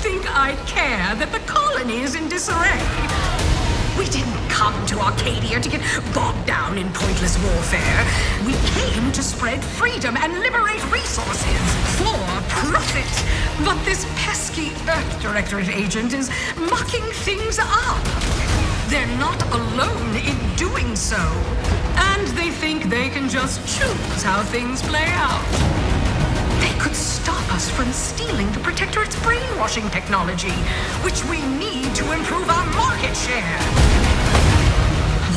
think I care that the colony is in disarray? We didn't come to Arcadia to get bogged down in pointless warfare. We came to spread freedom and liberate resources for profit. But this pesky Earth Directorate agent is mucking things up. They're not alone in doing so. And they think they can just choose how things play out. They could stop us from stealing the Protectorate's brainwashing technology, which we need to improve our market share.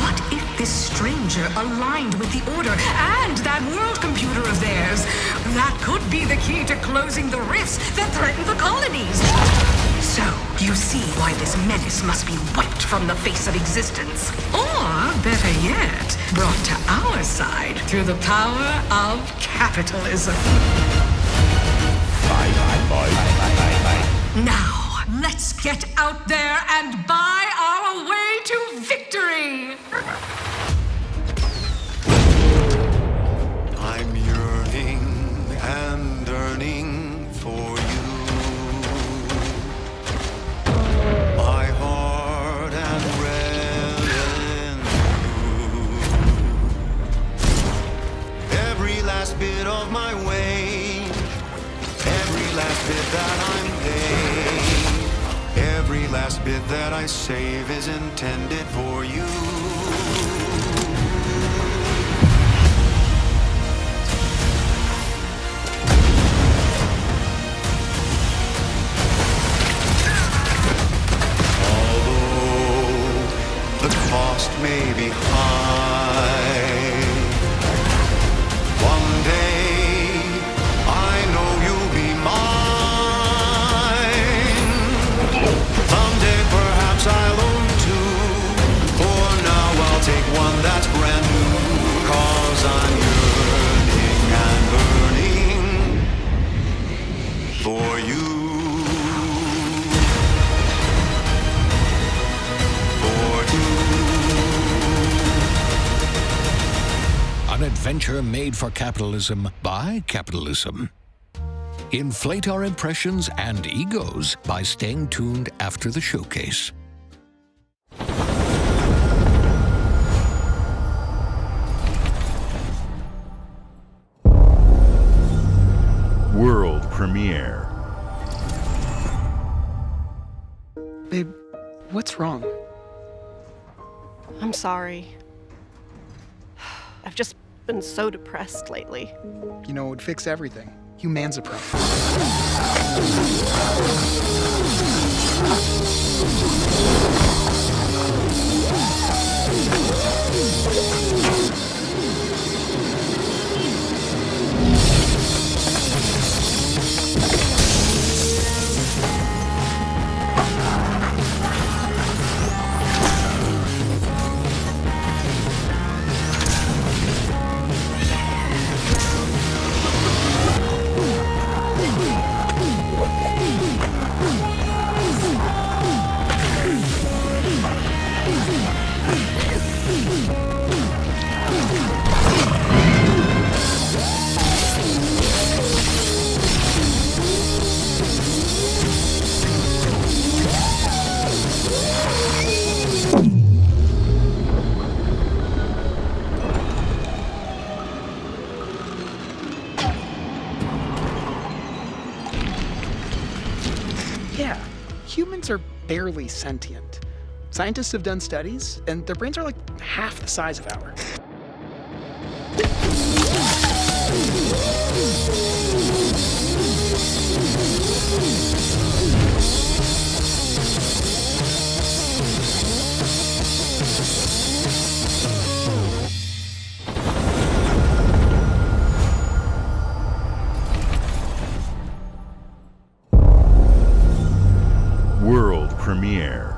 What if this stranger aligned with the Order and that world computer of theirs? That could be the key to closing the rifts that threaten the colonies. So, you see why this menace must be wiped from the face of existence. Or, better yet, brought to our side through the power of capitalism. Now, let's get out there and buy our way to victory! I'm yearning and yearning for you. My heart and red in you. Every last bit of my wage, every last bit that I'm paid, every last bit that I save is intended for you. Although the cost may be high, one day I know you'll be mine. Someday perhaps I'll own two. For now I'll take one that's brand new. 'Cause I'm yearning and burning for you. For you. An adventure made for capitalism by capitalism. Inflate our impressions and egos by staying tuned after the showcase. World premiere. Babe, what's wrong? I'm sorry. I've just been so depressed lately. You know, it would fix everything. Humanzapro. Yeah, humans are barely sentient. Scientists have done studies, and their brains are like half the size of ours. World premiere.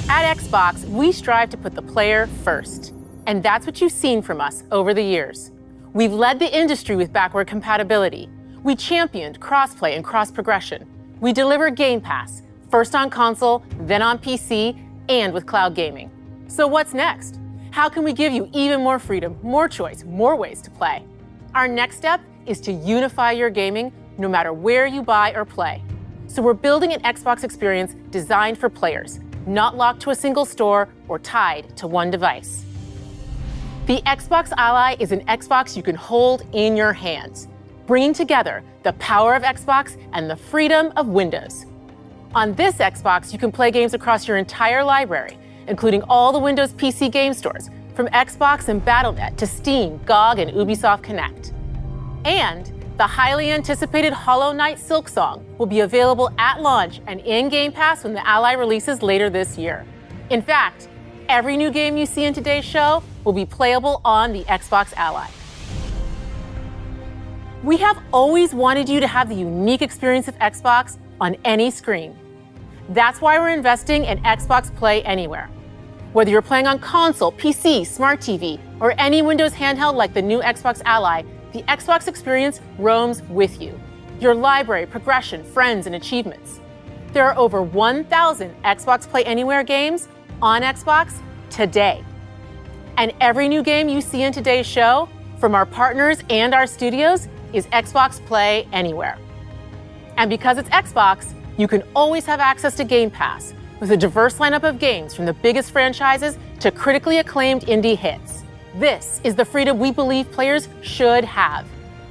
At Xbox, we strive to put the player first. And that's what you've seen from us over the years. We've led the industry with backward compatibility. We championed crossplay and cross-progression. We deliver Game Pass, first on console, then on PC, and with cloud gaming. So what's next? How can we give you even more freedom, more choice, more ways to play? Our next step is to unify your gaming no matter where you buy or play. So we're building an Xbox experience designed for players, not locked to a single store or tied to one device. The Xbox Ally is an Xbox you can hold in your hands, bringing together the power of Xbox and the freedom of Windows. On this Xbox, you can play games across your entire library, including all the Windows PC game stores, from Xbox and Battle.net to Steam, GOG, and Ubisoft Connect. And the highly anticipated Hollow Knight Silksong will be available at launch and in Game Pass when the Ally releases later this year. In fact, every new game you see in today's show will be playable on the Xbox Ally. We have always wanted you to have the unique experience of Xbox on any screen. That's why we're investing in Xbox Play Anywhere. Whether you're playing on console, PC, smart TV, or any Windows handheld like the new Xbox Ally, the Xbox experience roams with you. Your library, progression, friends, and achievements. There are over 1,000 Xbox Play Anywhere games on Xbox today. And every new game you see in today's show, from our partners and our studios, is Xbox Play Anywhere. And because it's Xbox, you can always have access to Game Pass with a diverse lineup of games from the biggest franchises to critically acclaimed indie hits. This is the freedom we believe players should have.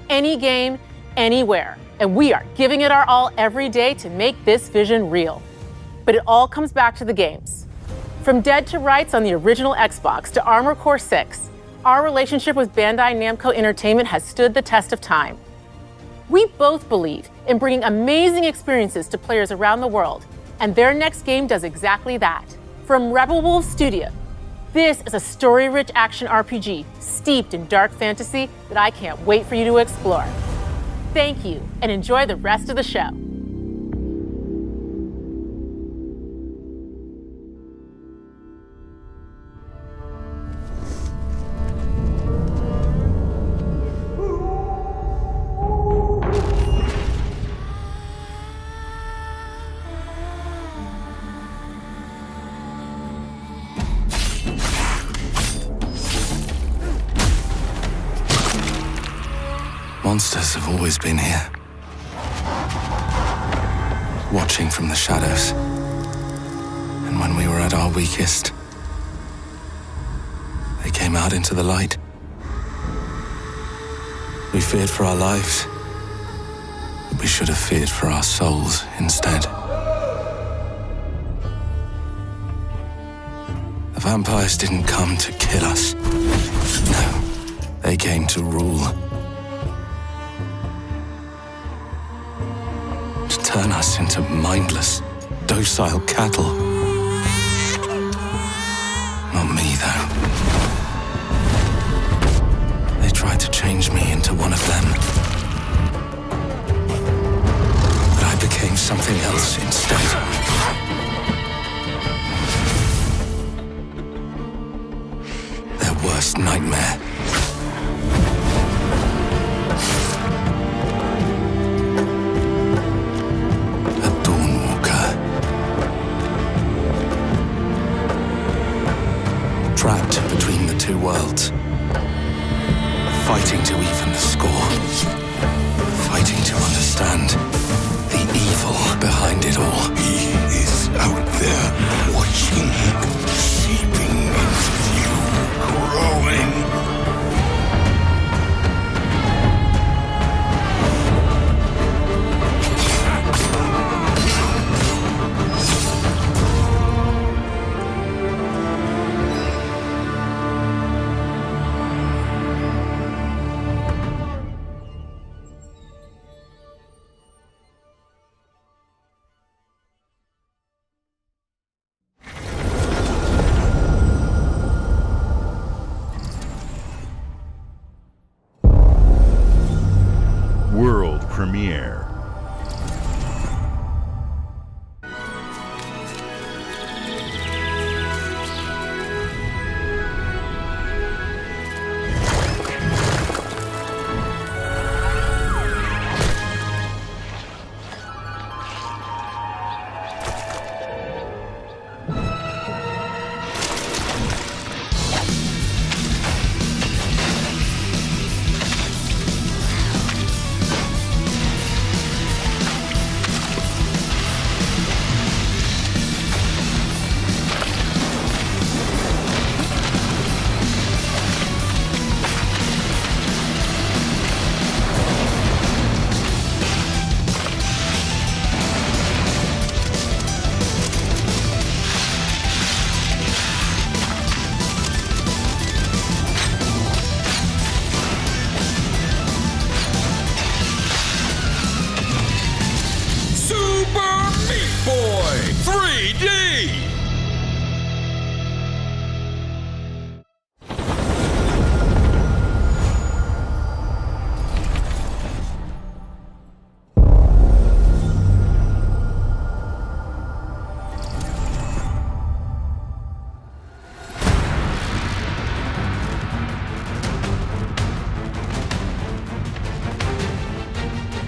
Any game, anywhere. And we are giving it our all every day to make this vision real. But it all comes back to the games. From Dead to Rights on the original Xbox to Armored Core 6, our relationship with Bandai Namco Entertainment has stood the test of time. We both believe in bringing amazing experiences to players around the world, and their next game does exactly that. From Rebel Wolves Studio, this is a story-rich action RPG steeped in dark fantasy that I can't wait for you to explore. Thank you, and enjoy the rest of the show. Monsters have always been here, watching from the shadows. And when we were at our weakest, they came out into the light. We feared for our lives, but we should have feared for our souls instead. The vampires didn't come to kill us. No, they came to rule. Turn us into mindless, docile cattle. Not me, though. They tried to change me into one of them. But I became something else instead. Their worst nightmare. Trapped between the two worlds, fighting to even the score, fighting to understand the evil behind it all. He is out there watching, seeping into you, growing.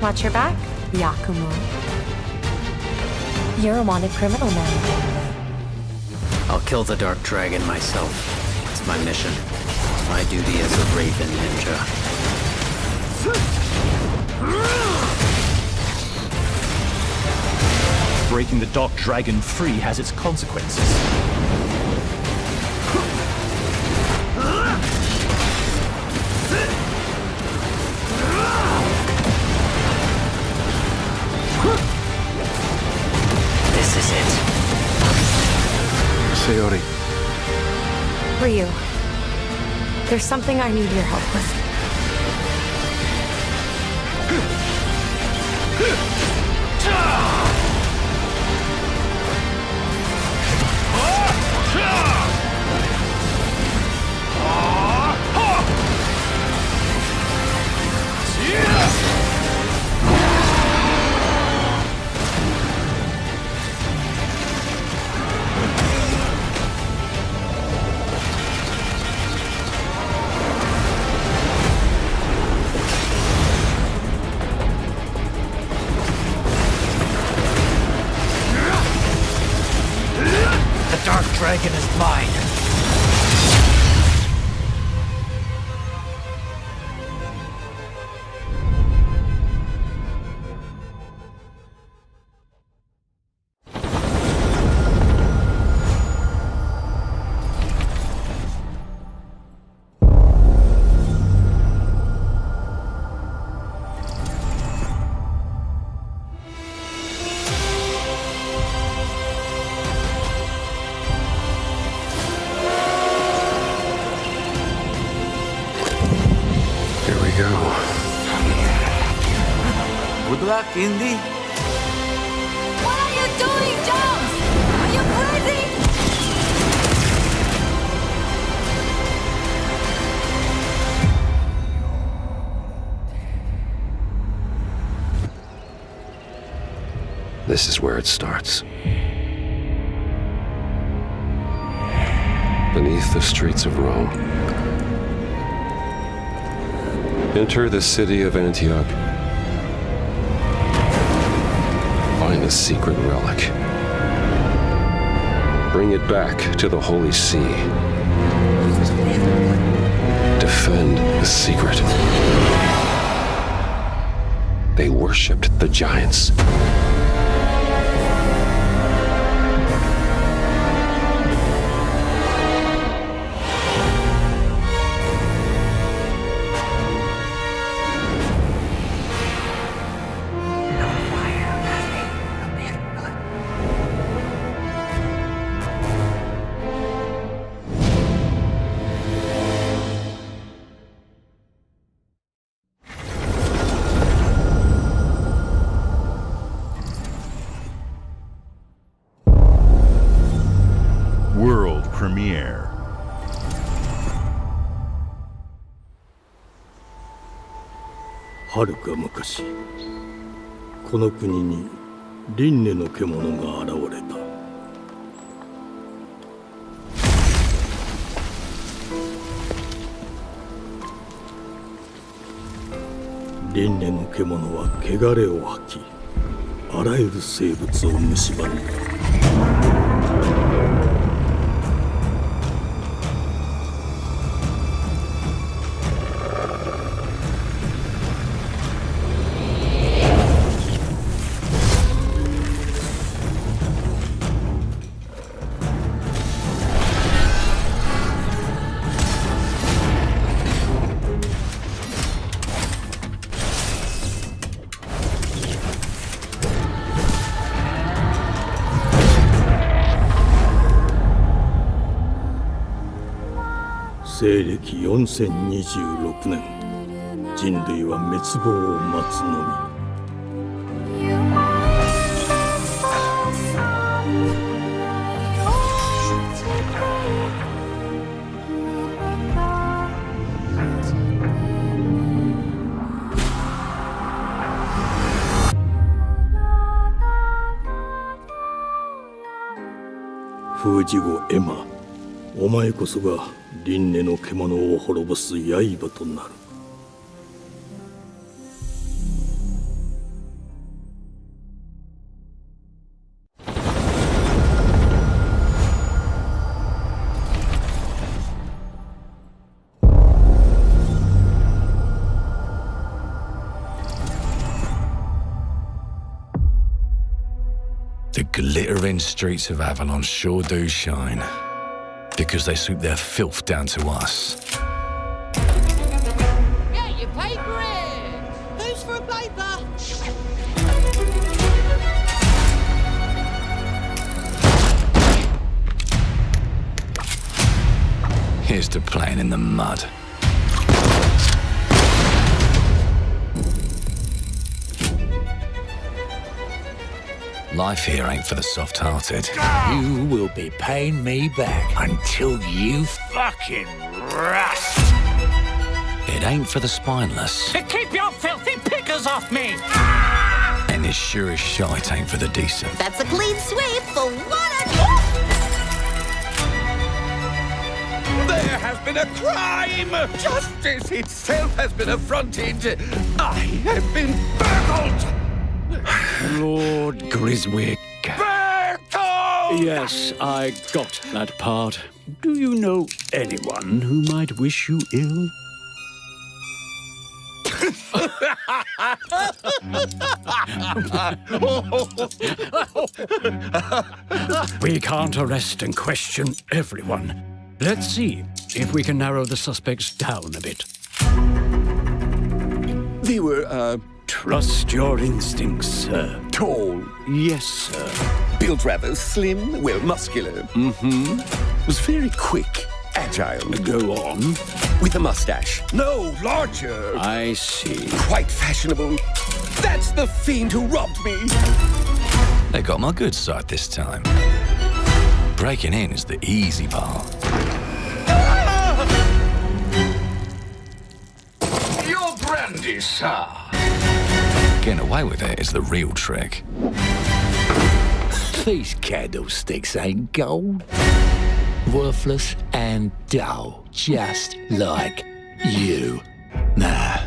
Watch your back, Yakumo. You're a wanted criminal now. I'll kill the Dark Dragon myself. It's my mission. My duty as a Raven Ninja. Breaking the Dark Dragon free has its consequences. This is it. Sayori. Ryu, there's something I need your help with. The Dark Dragon is mine. Good luck, Indy. What are you doing, Jones? Are you crazy? This is where it starts. Beneath the streets of Rome. Enter the city of Antioch. Find the secret relic. Bring it back to the Holy See. Defend the secret. They worshipped the giants. World premiere. はるか昔、この国に輪廻の獣が現れた。輪廻の獣は汚れを吐き、あらゆる生物を蝕んだ。西暦4026年、人類は滅亡を待つのみ。封じ子エマ、お前こそが輪廻の獣を滅ぼす刃となる。The glittering streets of Avalon sure do shine. Because they sweep their filth down to us. Get your paper in! Who's for a paper? Here's to playing in the mud. Life here ain't for the soft-hearted. You will be paying me back until you fucking rust. It ain't for the spineless. Keep your filthy pickers off me! And it sure as shite ain't for the decent. That's a clean sweep for one and There has been a crime! Justice itself has been affronted! I have been burgled! Lord Griswick. Burgled! Yes, I got that part. Do you know anyone who might wish you ill? We can't arrest and question everyone. Let's see if we can narrow the suspects down a bit. They were, Trust your instincts, sir. tall, Yes, sir. built rather slim, well, muscular. Mm-hmm. Was very quick, agile. Go on. With a mustache. No, larger. I see. Quite fashionable. That's the fiend who robbed me. They got my good side this time. Breaking in is the easy part. Your brandy, sir. Getting away with it is the real trick. These candlesticks ain't gold. Worthless and dull, just like you. Nah,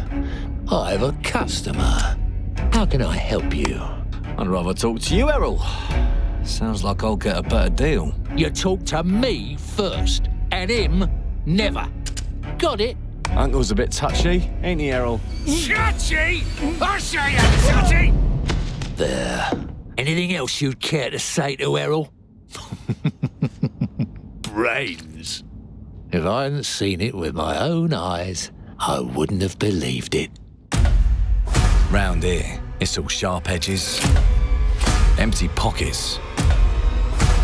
I have a customer. How can I help you? I'd rather talk to you, Errol. Sounds like I'll get a better deal. You talk to me first, and him never. Got it? Uncle's a bit touchy, ain't he, Errol? Touchy? I say I'm touchy! There. Anything else you'd care to say to Errol? Brains. If I hadn't seen it with my own eyes, I wouldn't have believed it. Round here, it's all sharp edges, empty pockets,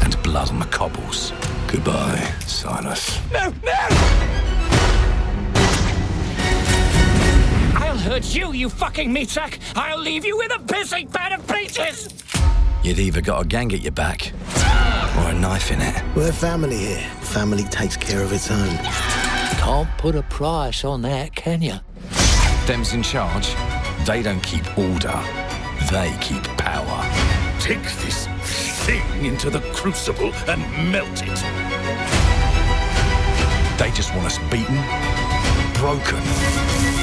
and blood on the cobbles. Goodbye, Silas. No, no! I'll hurt you, you fucking meatsack! I'll leave you with a pissing pan of peaches! You'd either got a gang at your back, or a knife in it. We're family here. Family takes care of its own. Can't put a price on that, can you? Them's in charge. They don't keep order. They keep power. Take this thing into the crucible and melt it. They just want us beaten, broken,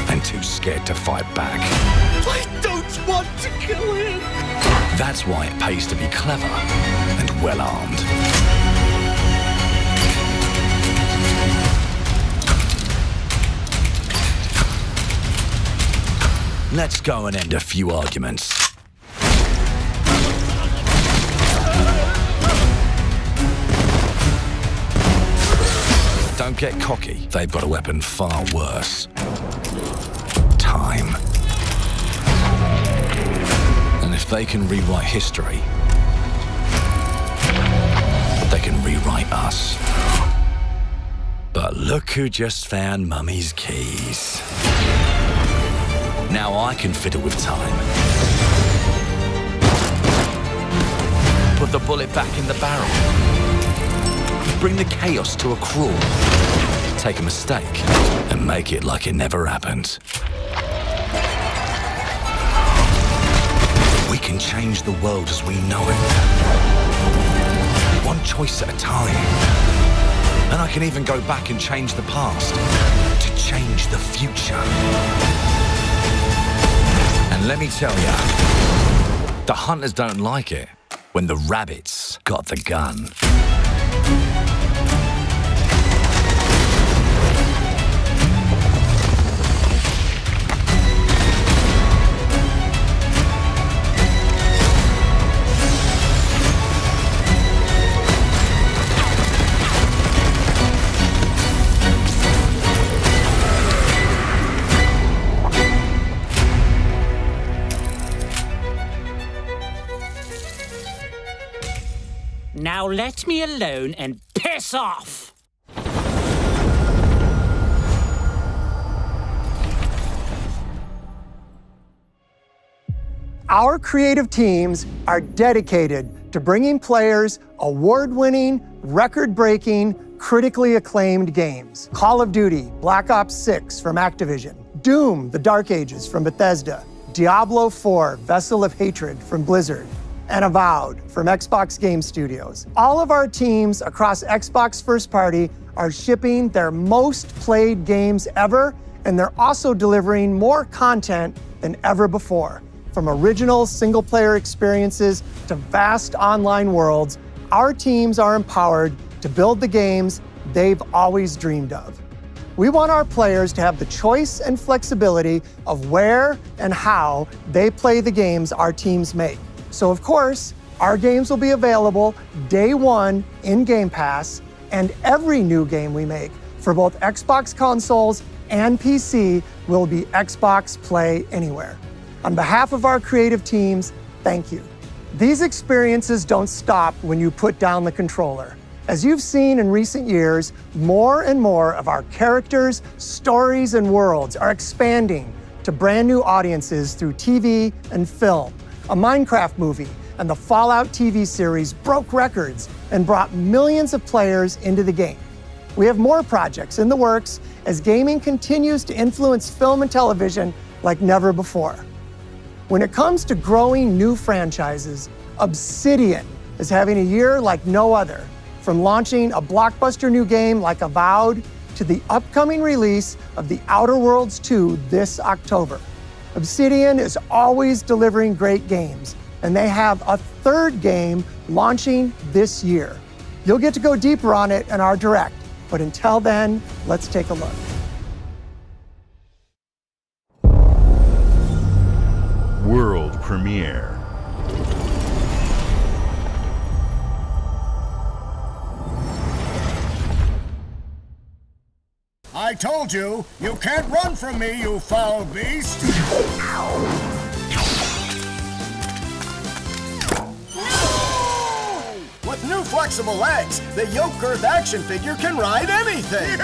and too scared to fight back. I don't want to kill him! That's why it pays to be clever and well-armed. Let's go and end a few arguments. Don't get cocky. They've got a weapon far worse. Time. And if they can rewrite history, they can rewrite us. But look who just found Mummy's keys. Now I can fiddle with time. Put the bullet back in the barrel. Bring the chaos to a crawl. Take a mistake and make it like it never happened. We can change the world as we know it. One choice at a time. And I can even go back and change the past to change the future. And let me tell ya, the hunters don't like it when the rabbits got the gun. Now let me alone and piss off! Our creative teams are dedicated to bringing players award-winning, record-breaking, critically acclaimed games. Call of Duty, Black Ops 6 from Activision, Doom, The Dark Ages from Bethesda, Diablo 4, Vessel of Hatred from Blizzard, and Avowed from Xbox Game Studios. All of our teams across Xbox First Party are shipping their most played games ever, and they're also delivering more content than ever before. From original single-player experiences to vast online worlds, our teams are empowered to build the games they've always dreamed of. We want our players to have the choice and flexibility of where and how they play the games our teams make. So of course, our games will be available day one in Game Pass, and every new game we make for both Xbox consoles and PC will be Xbox Play Anywhere. On behalf of our creative teams, thank you. These experiences don't stop when you put down the controller. As you've seen in recent years, more and more of our characters, stories, and worlds are expanding to brand new audiences through TV and film. A Minecraft movie and the Fallout TV series broke records and brought millions of players into the game. We have more projects in the works as gaming continues to influence film and television like never before. When it comes to growing new franchises, Obsidian is having a year like no other. From launching a blockbuster new game like Avowed to the upcoming release of The Outer Worlds 2 this October. Obsidian is always delivering great games, and they have a third game launching this year. You'll get to go deeper on it in our Direct, but until then, let's take a look. World premiere. I told you, you can't run from me, you foul beast! No! With new flexible legs, the yoke girth action figure can ride anything!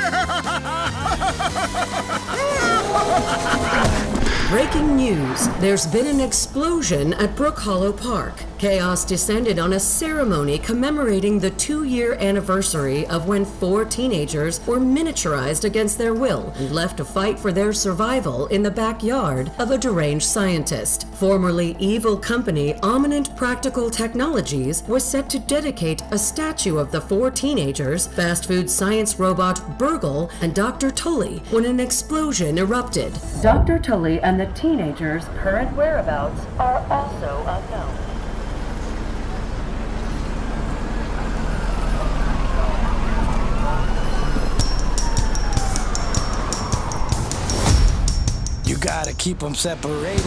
Breaking news. There's been an explosion at Brook Hollow Park. Chaos descended on a ceremony commemorating the 2-year anniversary of when 4 teenagers were miniaturized against their will and left to fight for their survival in the backyard of a deranged scientist. Formerly evil company Ominent Practical Technologies was set to dedicate a statue of the 4 teenagers, fast food science robot Burgle, and Dr. Tully when an explosion erupted. Dr. Tully and the teenagers' current whereabouts are also unknown. You gotta keep them separated.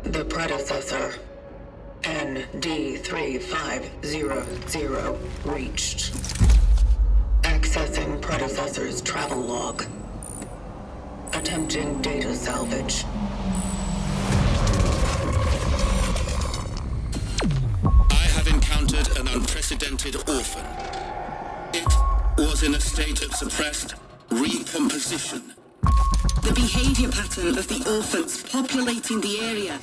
The predecessor, ND3500, reached. Accessing predecessor's travel log. Attempting data salvage. I have encountered an unprecedented orphan. It was in a state of suppressed recomposition. The behavior pattern of the orphans populating the area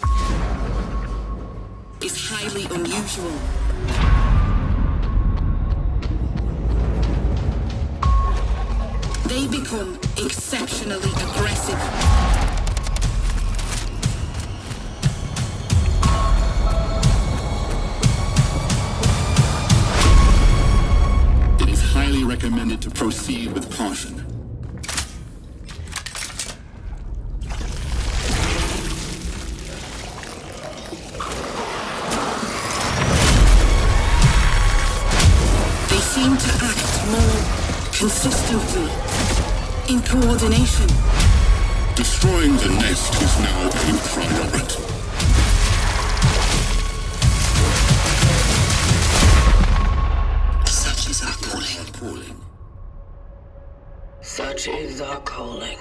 is highly unusual. they become exceptionally aggressive. It is highly recommended to proceed with caution. They seem to act more consistently, in coordination. Destroying the nest is now a priority. Such is our calling. Such is our calling.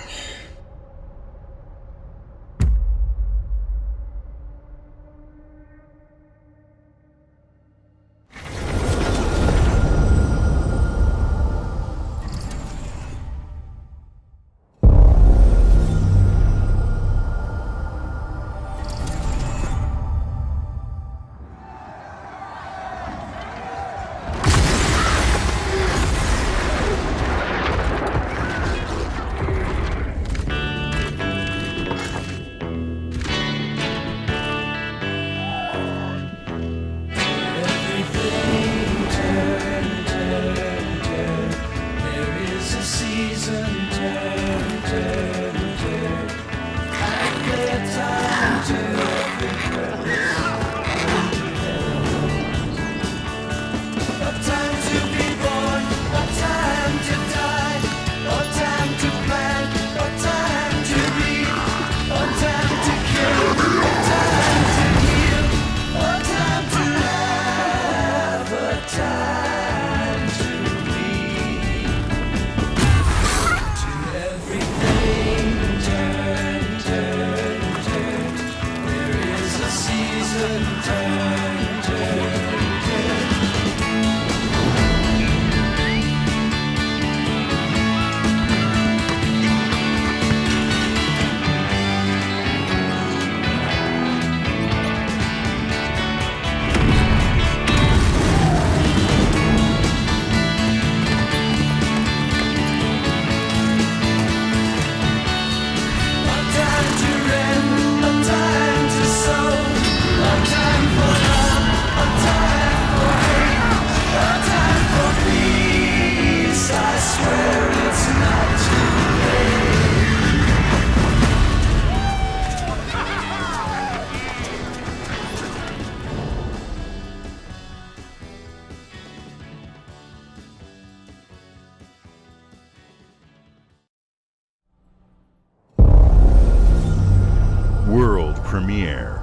World premiere.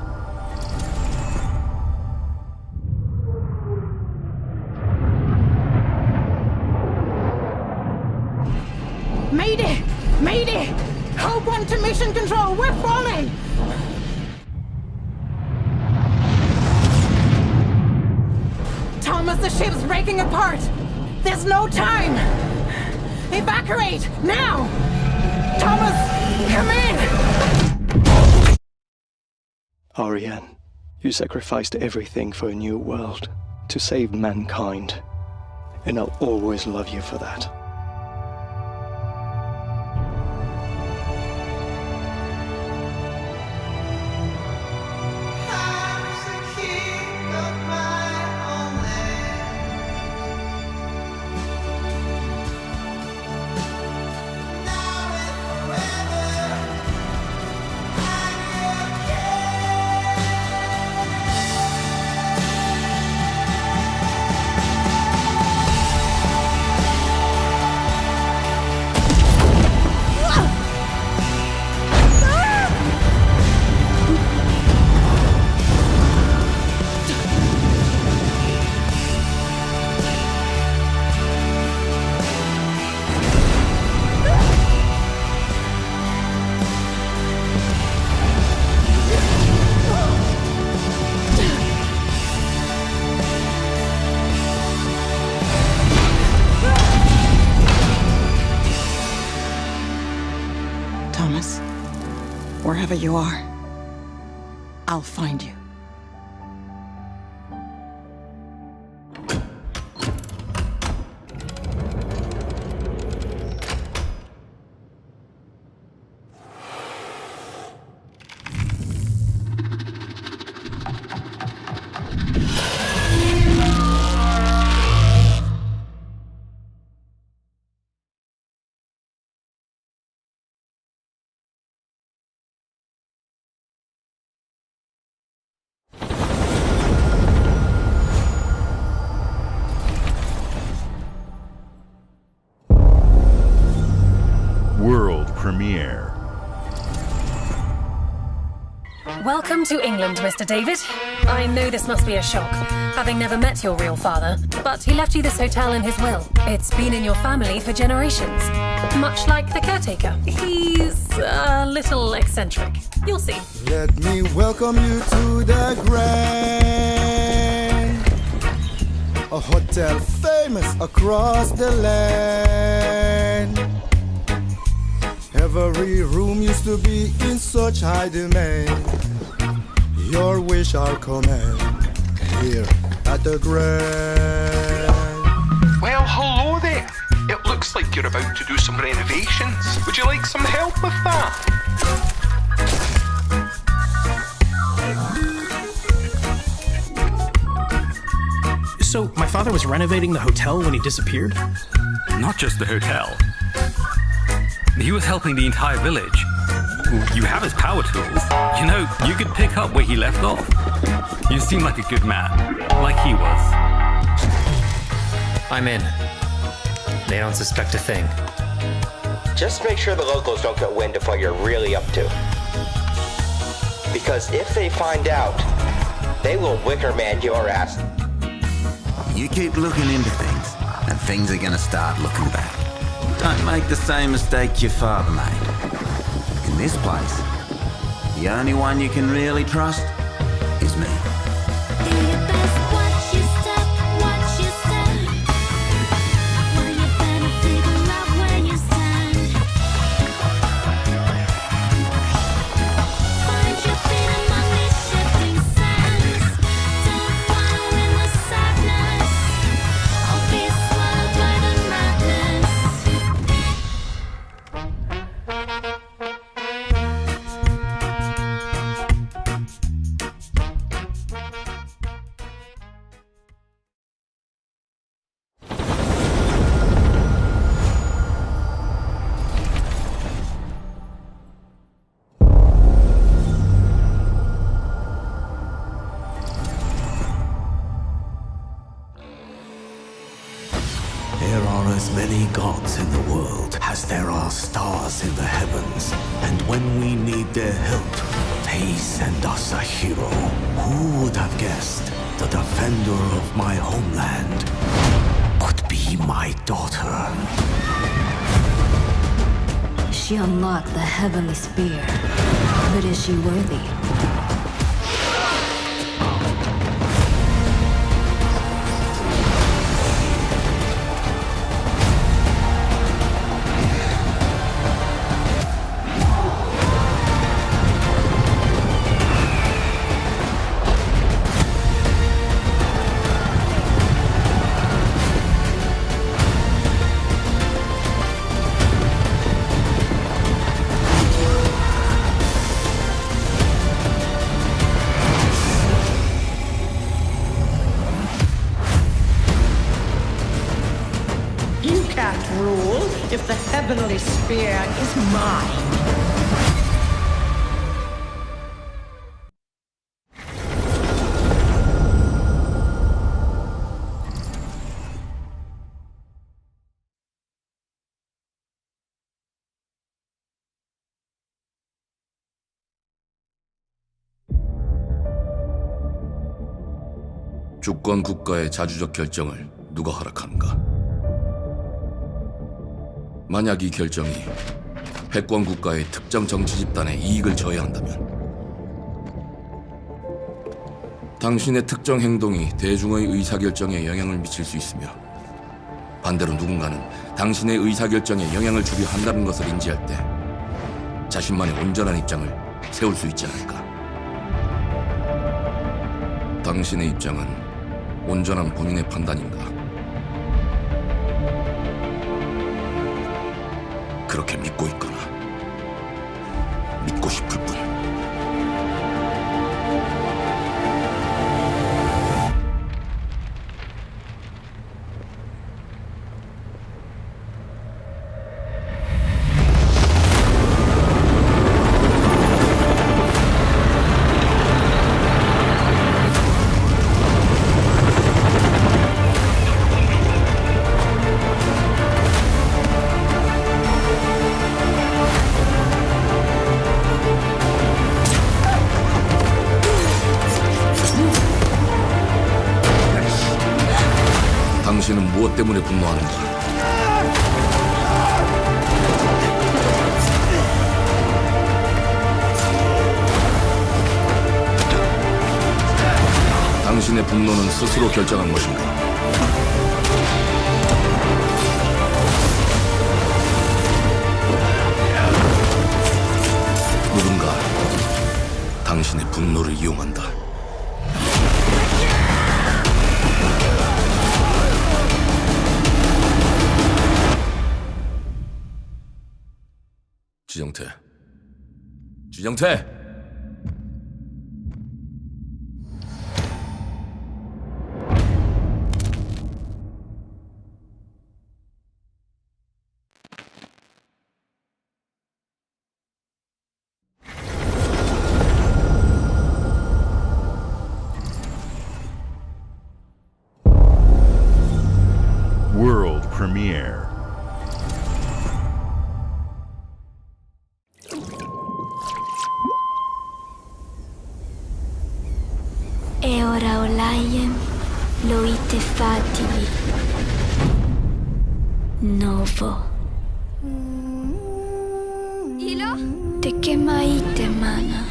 Mayday! Mayday! Hope 1 to mission control! We're falling! Thomas, the ship's breaking apart! There's no time! Evacuate! Now! Thomas, come in! Ariane, you sacrificed everything for a new world, to save mankind. And I'll always love you for that. Thomas, wherever you are, I'll find you. Welcome to England, Mr. David. I know this must be a shock, having never met your real father, but he left you this hotel in his will. It's been in your family for generations. Much like the caretaker. He's a little eccentric. You'll see. Let me welcome you to the Grand, a hotel famous across the land. Every room used to be in such high demand. Your wish I'll command here at the Grand. Well, hello there. It looks like you're about to do some renovations. Would you like some help with that? So, my father was renovating the hotel when he disappeared? Not just the hotel. He was helping the entire village. You have his power tools. You know, you could pick up where he left off. You seem like a good man. Like he was. I'm in. They don't suspect a thing. Just make sure the locals don't get wind of what you're really up to. Because if they find out, they will Wickerman your ass. You keep looking into things, and things are gonna start looking back. Don't make the same mistake your father made. In this place, the only one you can really trust is me. As many gods in the world as there are stars in the heavens, and when we need their help, they send us a hero. Who would have guessed the defender of my homeland would be my daughter? She unlocked the heavenly spear, but is she worthy? If the heavenly spear is mine. 주권 국가의 자주적 결정을 누가 허락하는가? 만약 이 결정이 패권 국가의 특정 정치 집단의 이익을 저해한다면 당신의 특정 행동이 대중의 의사결정에 영향을 미칠 수 있으며 반대로 누군가는 당신의 의사결정에 영향을 주려 한다는 것을 인지할 때 자신만의 온전한 입장을 세울 수 있지 않을까? 당신의 입장은 온전한 본인의 판단인가? 그렇게 믿고 있거나 믿고 싶을 뿐. 당신은 무엇 때문에 분노하는가? 당신의 분노는 스스로 결정한 것인가? 누군가 당신의 분노를 이용한다. 지정태! World premiere. E ora olaiem loite fativi. Novo. Ilo? Te kemaite mana.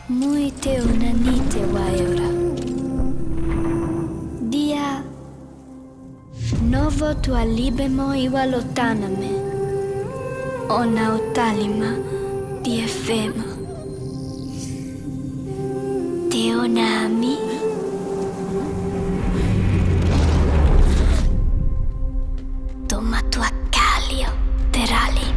Muite unanite waeora. Dia. Novo tua libemo iwalotaname. Ona utalima di efema. Teonami. Toma tua calio, terali.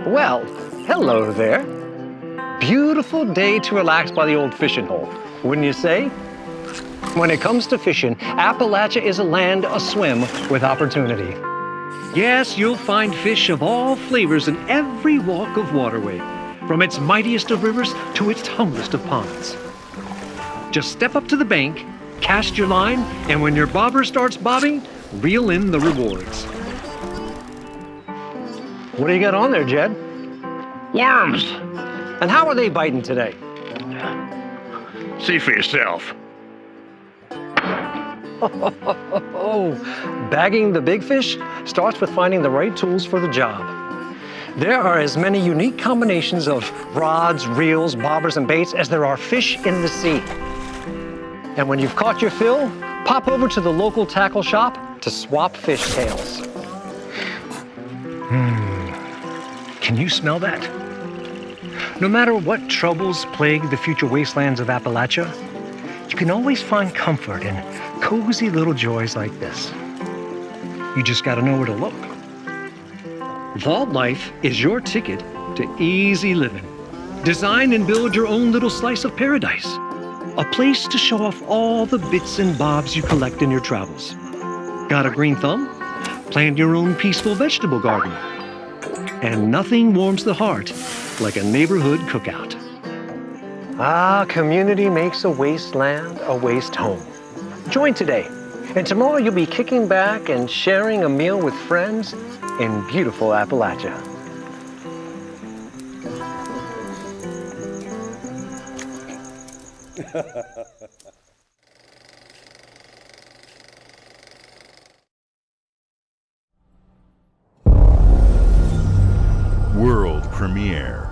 Well, hello there. Beautiful day to relax by the old fishing hole, wouldn't you say? When it comes to fishing, Appalachia is a land aswim with opportunity. Yes, you'll find fish of all flavors in every walk of waterway, from its mightiest of rivers to its humblest of ponds. Just step up to the bank, cast your line, and when your bobber starts bobbing, reel in the rewards. What do you got on there, Jed? Worms! And how are they biting today? See for yourself. Bagging the big fish starts with finding the right tools for the job. There are as many unique combinations of rods, reels, bobbers, and baits as there are fish in the sea. And when you've caught your fill, pop over to the local tackle shop to swap fish tails. Can you smell that? No matter what troubles plague the future wastelands of Appalachia, you can always find comfort in cozy little joys like this. You just gotta know where to look. Vault Life is your ticket to easy living. Design and build your own little slice of paradise. A place to show off all the bits and bobs you collect in your travels. Got a green thumb? Plant your own peaceful vegetable garden. And nothing warms the heart like a neighborhood cookout. Community makes a wasteland a waste home. Join today, and tomorrow you'll be kicking back and sharing a meal with friends in beautiful Appalachia. World premiere.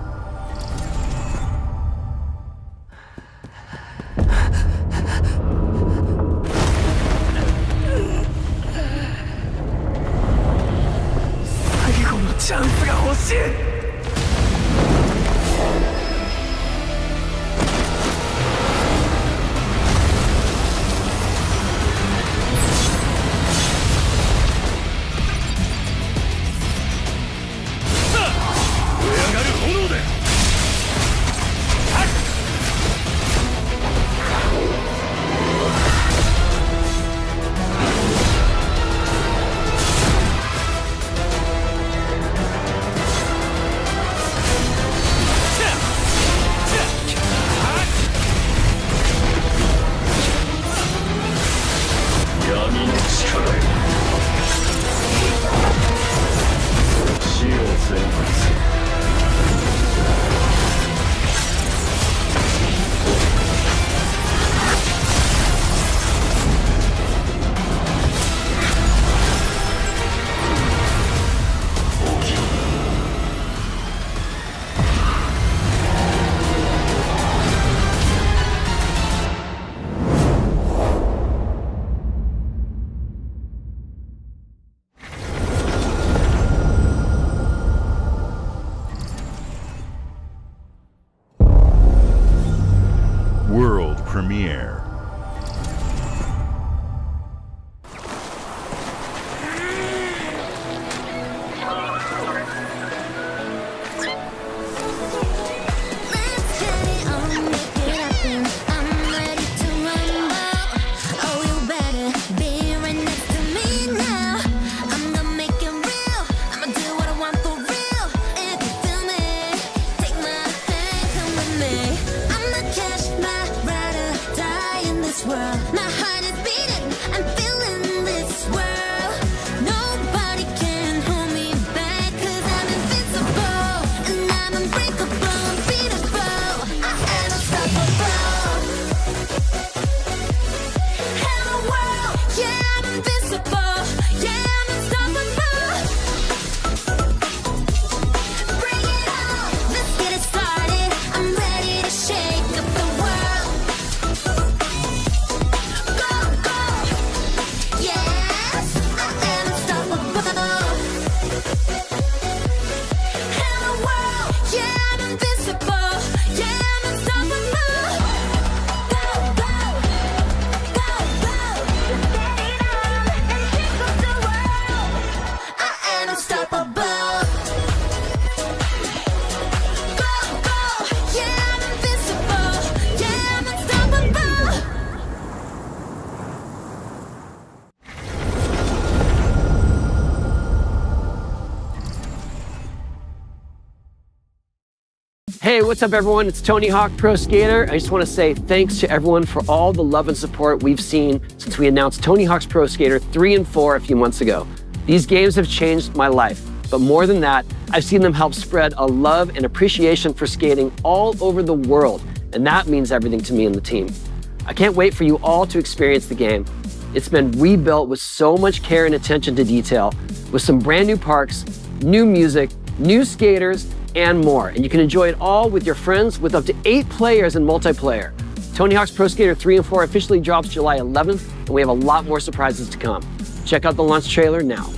World premiere. Hey, what's up everyone? It's Tony Hawk Pro Skater. I just want to say thanks to everyone for all the love and support we've seen since we announced Tony Hawk's Pro Skater 3 and 4 a few months ago. These games have changed my life, but more than that, I've seen them help spread a love and appreciation for skating all over the world, and that means everything to me and the team. I can't wait for you all to experience the game. It's been rebuilt with so much care and attention to detail, with some brand new parks, new music, new skaters, and more. And you can enjoy it all with your friends with up to 8 players in multiplayer. Tony Hawk's Pro Skater 3 and 4 officially drops July 11th, and we have a lot more surprises to come. Check out the launch trailer now.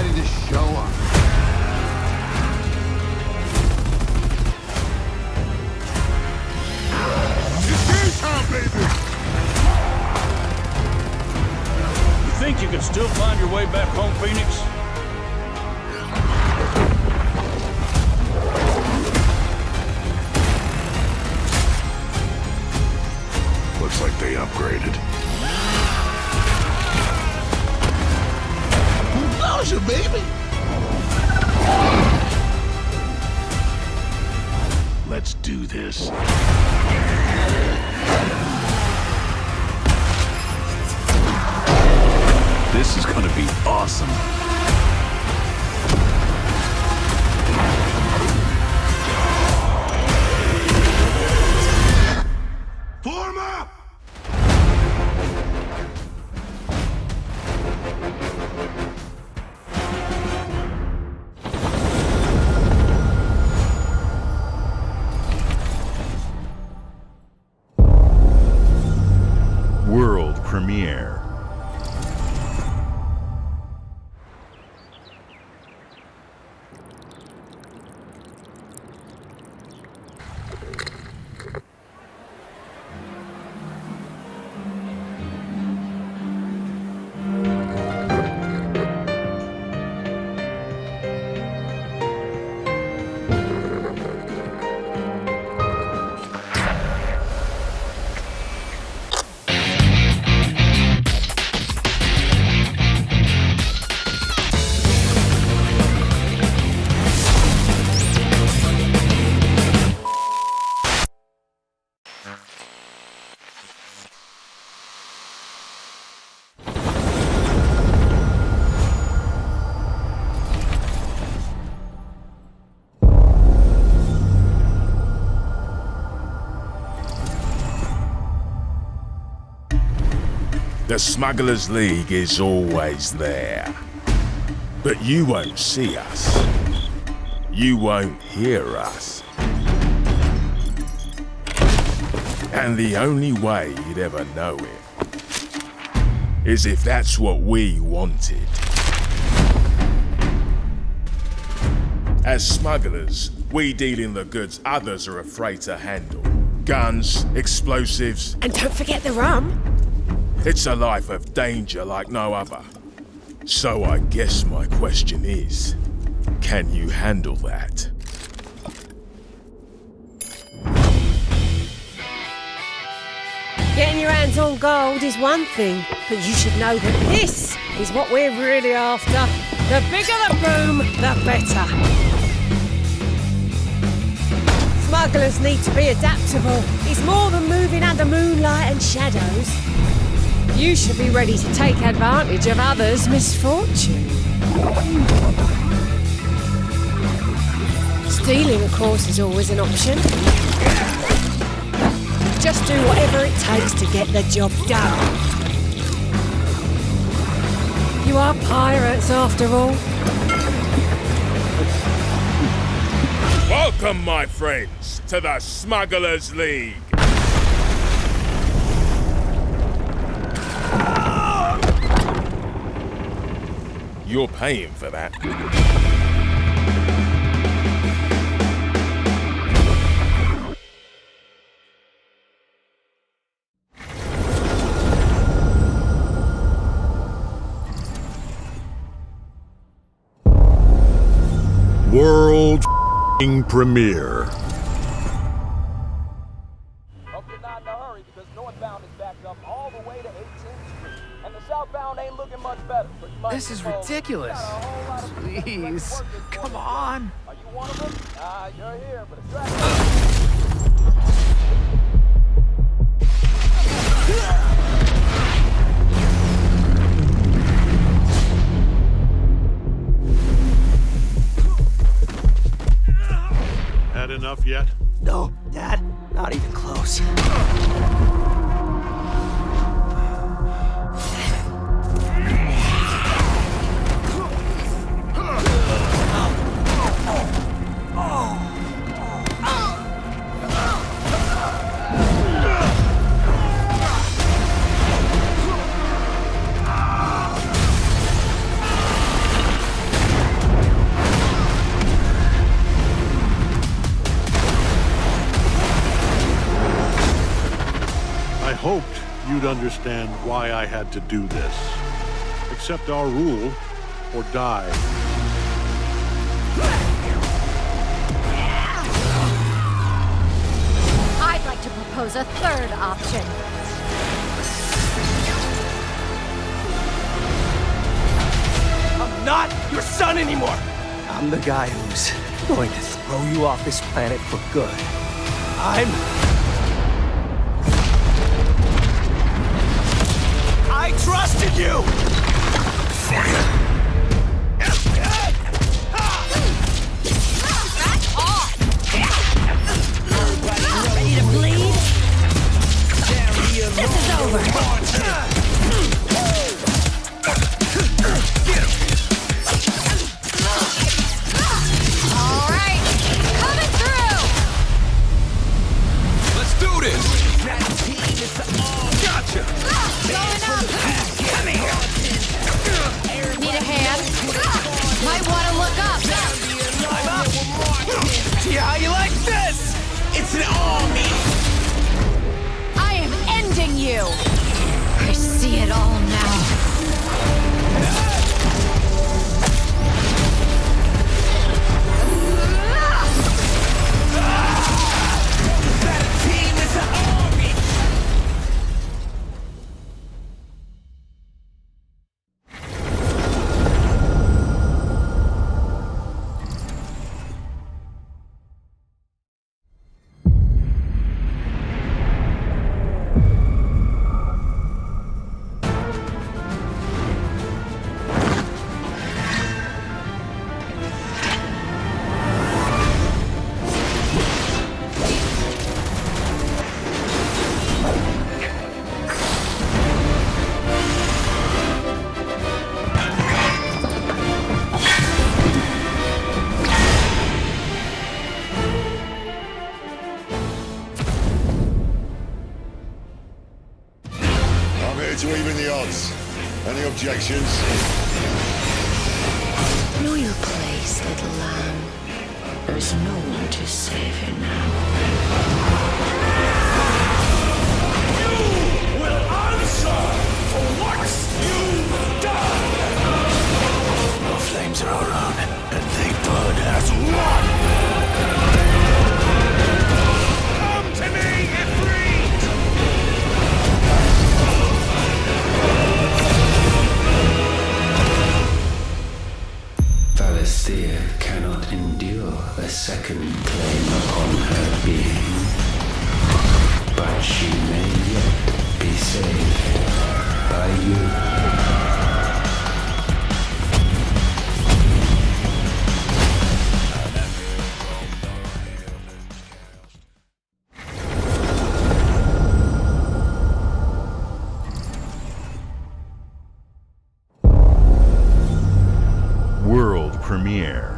ready to show up. It's time, baby! You think you can still find your way back home, Phoenix? Looks like they upgraded. Nausea, baby! Let's do this. This is gonna be awesome. Form up! World premiere. The Smugglers League is always there. But you won't see us. You won't hear us. And the only way you'd ever know it is if that's what we wanted. As smugglers, we deal in the goods others are afraid to handle. Guns, explosives. And don't forget the rum. It's a life of danger like no other. So I guess my question is, can you handle that? Getting your hands on gold is one thing, but you should know that this is what we're really after. The bigger the boom, the better. Smugglers need to be adaptable. It's more than moving under moonlight and shadows. You should be ready to take advantage of others' misfortune. Stealing, of course, is always an option. Just do whatever it takes to get the job done. You are pirates, after all. Welcome, my friends, to the Smugglers League. You're paying for that. World premiere. Hope you're not in a hurry because northbound is backed up all the way to 18th Street. And the southbound ain't looking much better. But you might This is ridiculous. Please, come on. Are you one of them? You're here, but it's Had enough yet? No, Dad, not even close. you'd understand why I had to do this. Accept our rule, or die. I'd like to propose a third option. I'm not your son anymore! I'm the guy who's going to throw you off this planet for good. I trusted you! Ready to bleed? This is over. All right, coming through. Let's do this! Gotcha. Going up. Come here. Need a hand? Might want to look up. I'm up! See how you like this? It's an army! I am ending you. I see it all now. To even the odds. Any objections? Know your place, little lamb. There's no one to save you now. You will answer for what you've done! Our flames are our own, and they burn as one! Come to me, Ifrit! Valisthea cannot endure a second claim upon her being, but she may yet be saved by you. World premiere.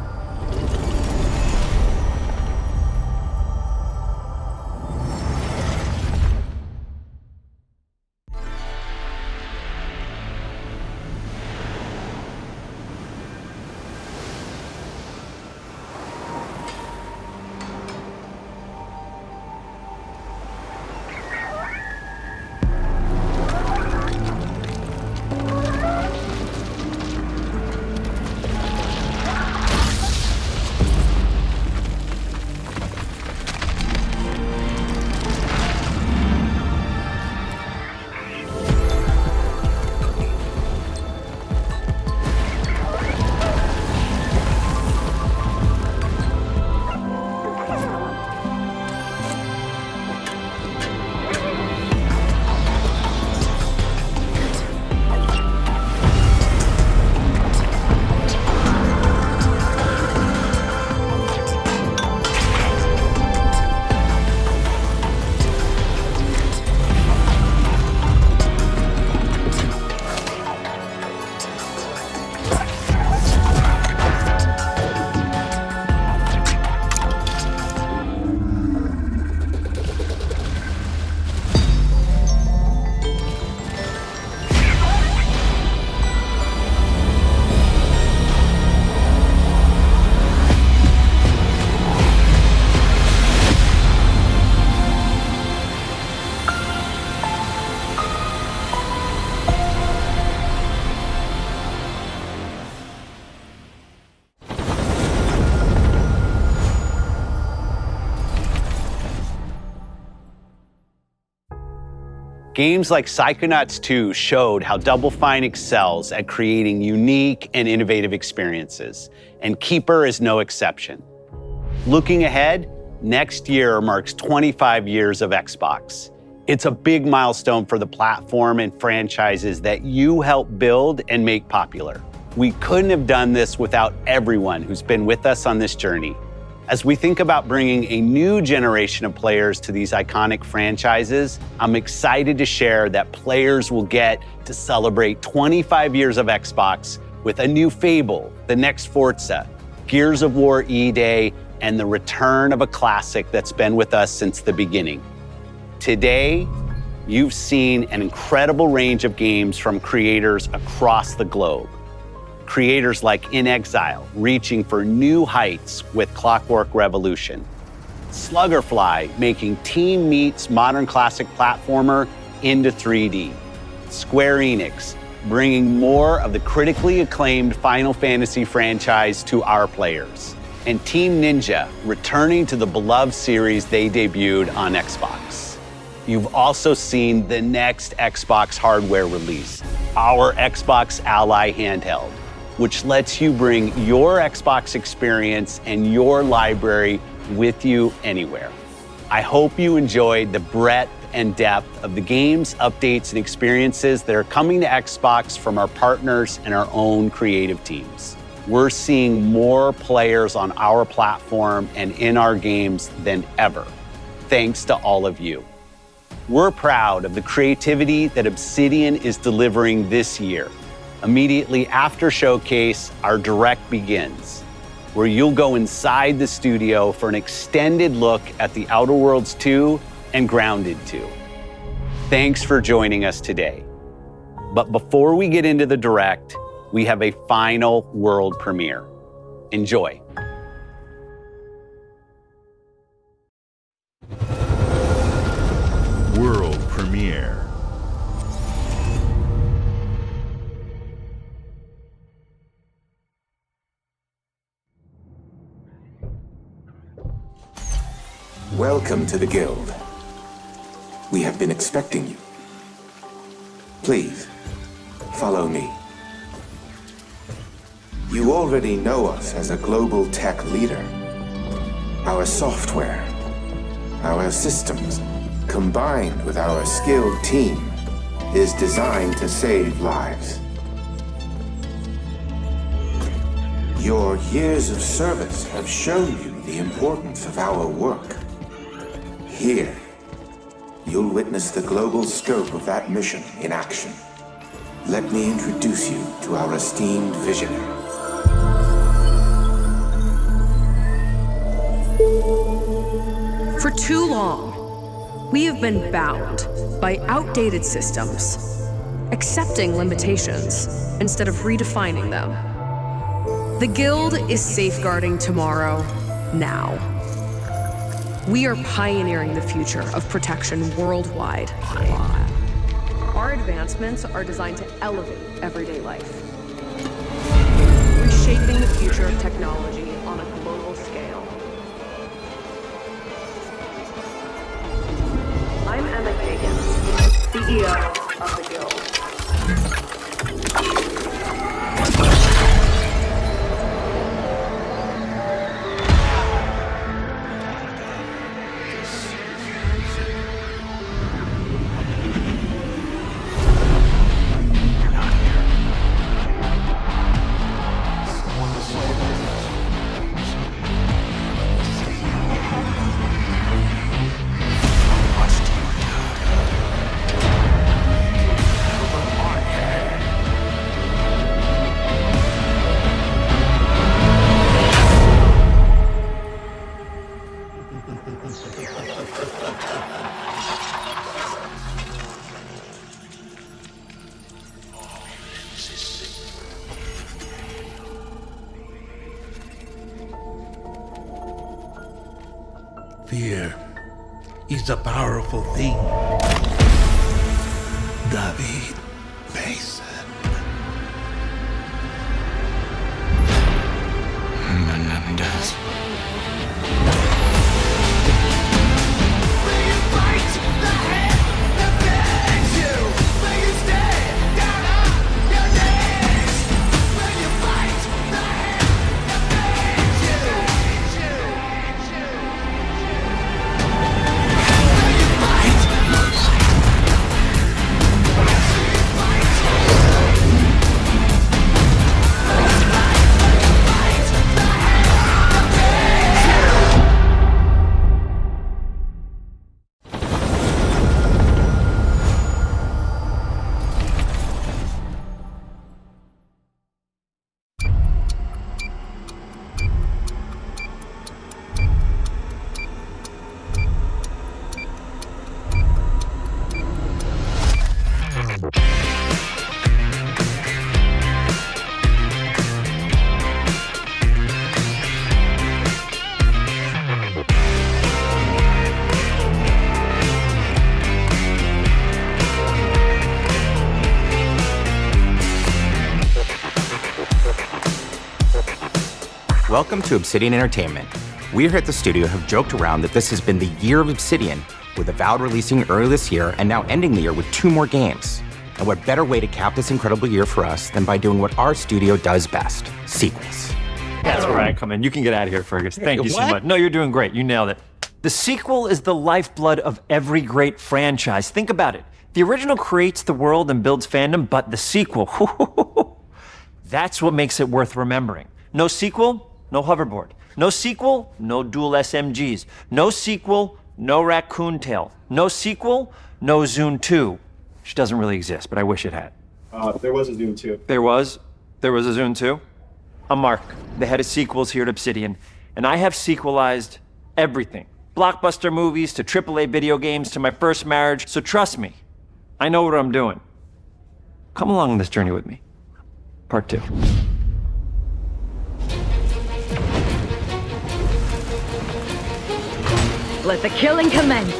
Games like Psychonauts 2 showed how Double Fine excels at creating unique and innovative experiences, and Keeper is no exception. Looking ahead, next year marks 25 years of Xbox. It's a big milestone for the platform and franchises that you helped build and make popular. We couldn't have done this without everyone who's been with us on this journey. As we think about bringing a new generation of players to these iconic franchises, I'm excited to share that players will get to celebrate 25 years of Xbox with a new Fable, the next Forza, Gears of War E-Day, and the return of a classic that's been with us since the beginning. Today, you've seen an incredible range of games from creators across the globe. Creators like In Exile, reaching for new heights with Clockwork Revolution. Sluggerfly, making Team Meat's modern classic platformer into 3D. Square Enix, bringing more of the critically acclaimed Final Fantasy franchise to our players. And Team Ninja, returning to the beloved series they debuted on Xbox. You've also seen the next Xbox hardware release, our Xbox Ally handheld, which lets you bring your Xbox experience and your library with you anywhere. I hope you enjoyed the breadth and depth of the games, updates, and experiences that are coming to Xbox from our partners and our own creative teams. We're seeing more players on our platform and in our games than ever, thanks to all of you. We're proud of the creativity that Obsidian is delivering this year. Immediately after Showcase, our Direct begins, where you'll go inside the studio for an extended look at The Outer Worlds 2 and Grounded 2. Thanks for joining us today. But before we get into the Direct, we have a final world premiere. Enjoy. World premiere. Welcome to the Guild. We have been expecting you. Please, follow me. You already know us as a global tech leader. Our software, our systems, combined with our skilled team, is designed to save lives. Your years of service have shown you the importance of our work. Here, you'll witness the global scope of that mission in action. Let me introduce you to our esteemed visionary. For too long, we have been bound by outdated systems, accepting limitations instead of redefining them. The Guild is safeguarding tomorrow, now. We are pioneering the future of protection worldwide. Our advancements are designed to elevate everyday life, reshaping the future of technology on a global scale. I'm Emma Kagan, CEO of the Guild. Fear is a powerful thing. David Mason. Menendez. Welcome to Obsidian Entertainment. We here at the studio have joked around that this has been the year of Obsidian, with Avowed releasing early this year and now ending the year with 2 more games. And what better way to cap this incredible year for us than by doing what our studio does best, sequels. That's where I come in. You can get out of here, Fergus. Thank you so much. No, you're doing great. You nailed it. The sequel is the lifeblood of every great franchise. Think about it. The original creates the world and builds fandom, but the sequel, that's what makes it worth remembering. No sequel, no hoverboard. No sequel, no dual SMGs. No sequel, no raccoon tail. No sequel, no Zune 2. Which doesn't really exist, but I wish it had. There was a Zune 2. There was a Zune 2? I'm Mark, the head of sequels here at Obsidian, and I have sequelized everything. Blockbuster movies to AAA video games to my first marriage, so trust me, I know what I'm doing. Come along on this journey with me. Part 2. Let the killing commence.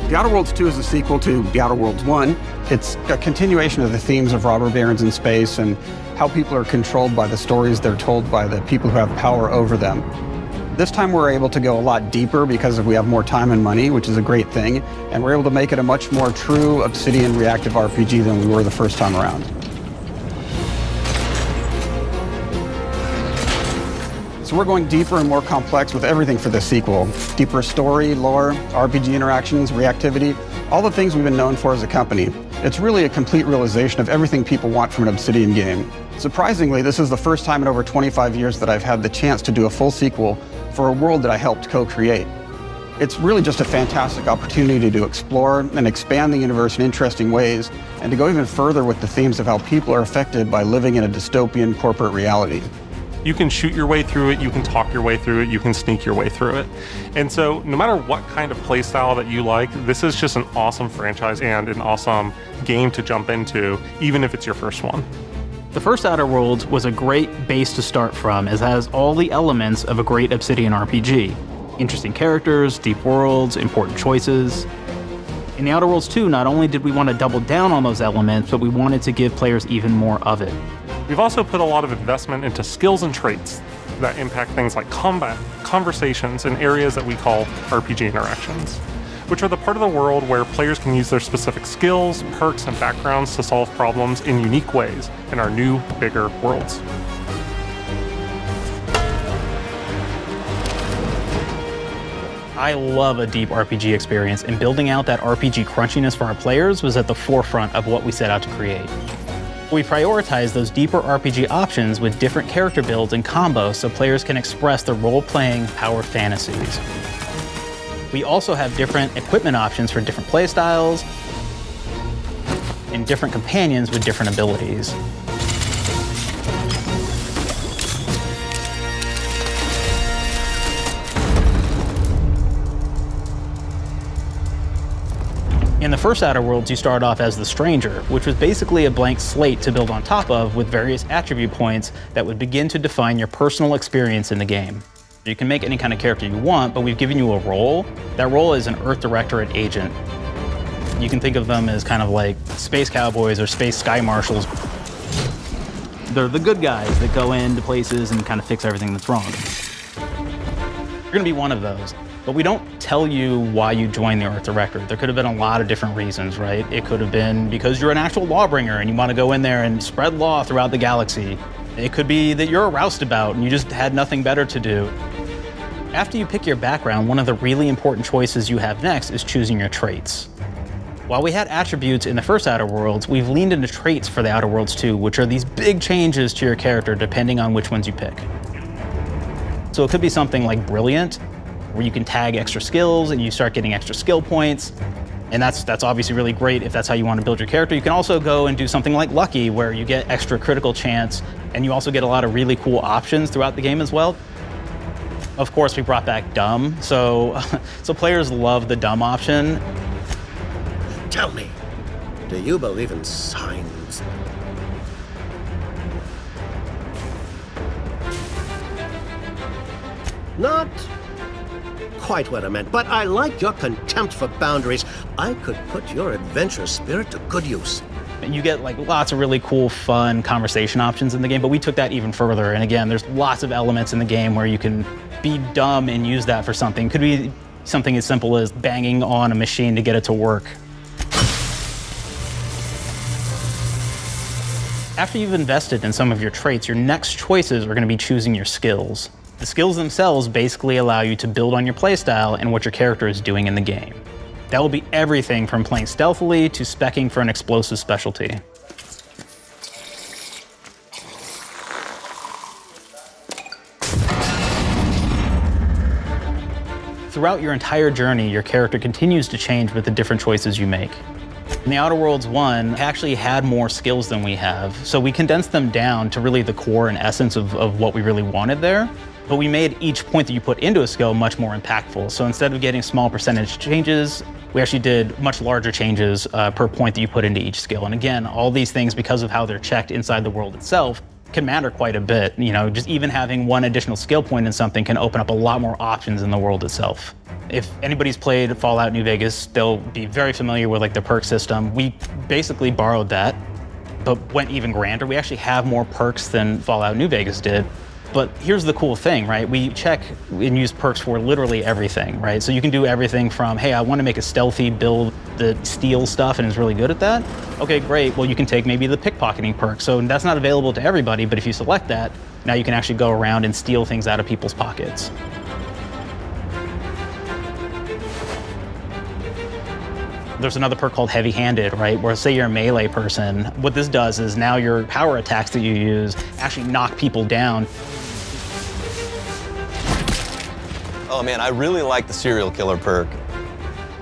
The Outer Worlds 2 is a sequel to The Outer Worlds 1. It's a continuation of the themes of robber barons in space and how people are controlled by the stories they're told by the people who have power over them. This time we're able to go a lot deeper because we have more time and money, which is a great thing, and we're able to make it a much more true Obsidian reactive RPG than we were the first time around. So we're going deeper and more complex with everything for this sequel. Deeper story, lore, RPG interactions, reactivity, all the things we've been known for as a company. It's really a complete realization of everything people want from an Obsidian game. Surprisingly, this is the first time in over 25 years that I've had the chance to do a full sequel for a world that I helped co-create. It's really just a fantastic opportunity to explore and expand the universe in interesting ways, and to go even further with the themes of how people are affected by living in a dystopian corporate reality. You can shoot your way through it, you can talk your way through it, you can sneak your way through it. And so no matter what kind of playstyle that you like, this is just an awesome franchise and an awesome game to jump into, even if it's your first one. The first Outer Worlds was a great base to start from, as it has all the elements of a great Obsidian RPG. Interesting characters, deep worlds, important choices. In the Outer Worlds 2, not only did we want to double down on those elements, but we wanted to give players even more of it. We've also put a lot of investment into skills and traits that impact things like combat, conversations, and areas that we call RPG interactions, which are the part of the world where players can use their specific skills, perks, and backgrounds to solve problems in unique ways in our new, bigger worlds. I love a deep RPG experience, and building out that RPG crunchiness for our players was at the forefront of what we set out to create. We prioritize those deeper RPG options with different character builds and combos so players can express their role-playing power fantasies. We also have different equipment options for different playstyles and different companions with different abilities. In the first Outer Worlds, you start off as the Stranger, which was basically a blank slate to build on top of with various attribute points that would begin to define your personal experience in the game. You can make any kind of character you want, but we've given you a role. That role is an Earth Directorate agent. You can think of them as kind of like space cowboys or space sky marshals. They're the good guys that go into places and kind of fix everything that's wrong. You're gonna be one of those. But we don't tell you why you joined the Earth Directorate. There could have been a lot of different reasons, right? It could have been because you're an actual lawbringer and you want to go in there and spread law throughout the galaxy. It could be that you're a roustabout and you just had nothing better to do. After you pick your background, one of the really important choices you have next is choosing your traits. While we had attributes in the first Outer Worlds, we've leaned into traits for the Outer Worlds 2, which are these big changes to your character depending on which ones you pick. So it could be something like Brilliant, where you can tag extra skills and you start getting extra skill points. And that's obviously really great if that's how you want to build your character. You can also go and do something like Lucky, where you get extra critical chance, and you also get a lot of really cool options throughout the game as well. Of course, we brought back dumb, so players love the dumb option. Tell me, do you believe in signs? Not quite what I meant, but I like your contempt for boundaries. I could put your adventurous spirit to good use. You get like lots of really cool, fun conversation options in the game, but we took that even further. And again, there's lots of elements in the game where you can be dumb and use that for something. Could be something as simple as banging on a machine to get it to work. After you've invested in some of your traits, your next choices are going to be choosing your skills. The skills themselves basically allow you to build on your playstyle and what your character is doing in the game. That will be everything from playing stealthily to speccing for an explosive specialty. Throughout your entire journey, your character continues to change with the different choices you make. In the Outer Worlds 1, actually had more skills than we have, so we condensed them down to really the core and essence of what we really wanted there. But we made each point that you put into a skill much more impactful. So instead of getting small percentage changes, we actually did much larger changes per point that you put into each skill. And again, all these things, because of how they're checked inside the world itself, can matter quite a bit. You know, just even having one additional skill point in something can open up a lot more options in the world itself. If anybody's played Fallout New Vegas, they'll be very familiar with like the perk system. We basically borrowed that, but went even grander. We actually have more perks than Fallout New Vegas did. But here's the cool thing, right? We check and use perks for literally everything, right? So you can do everything from, hey, I want to make a stealthy build that steals stuff and is really good at that. Okay, great. Well, you can take maybe the pickpocketing perk. So that's not available to everybody, but if you select that, now you can actually go around and steal things out of people's pockets. There's another perk called heavy-handed, right? Where say you're a melee person, what this does is now your power attacks that you use actually knock people down. Oh man, I really like the serial killer perk.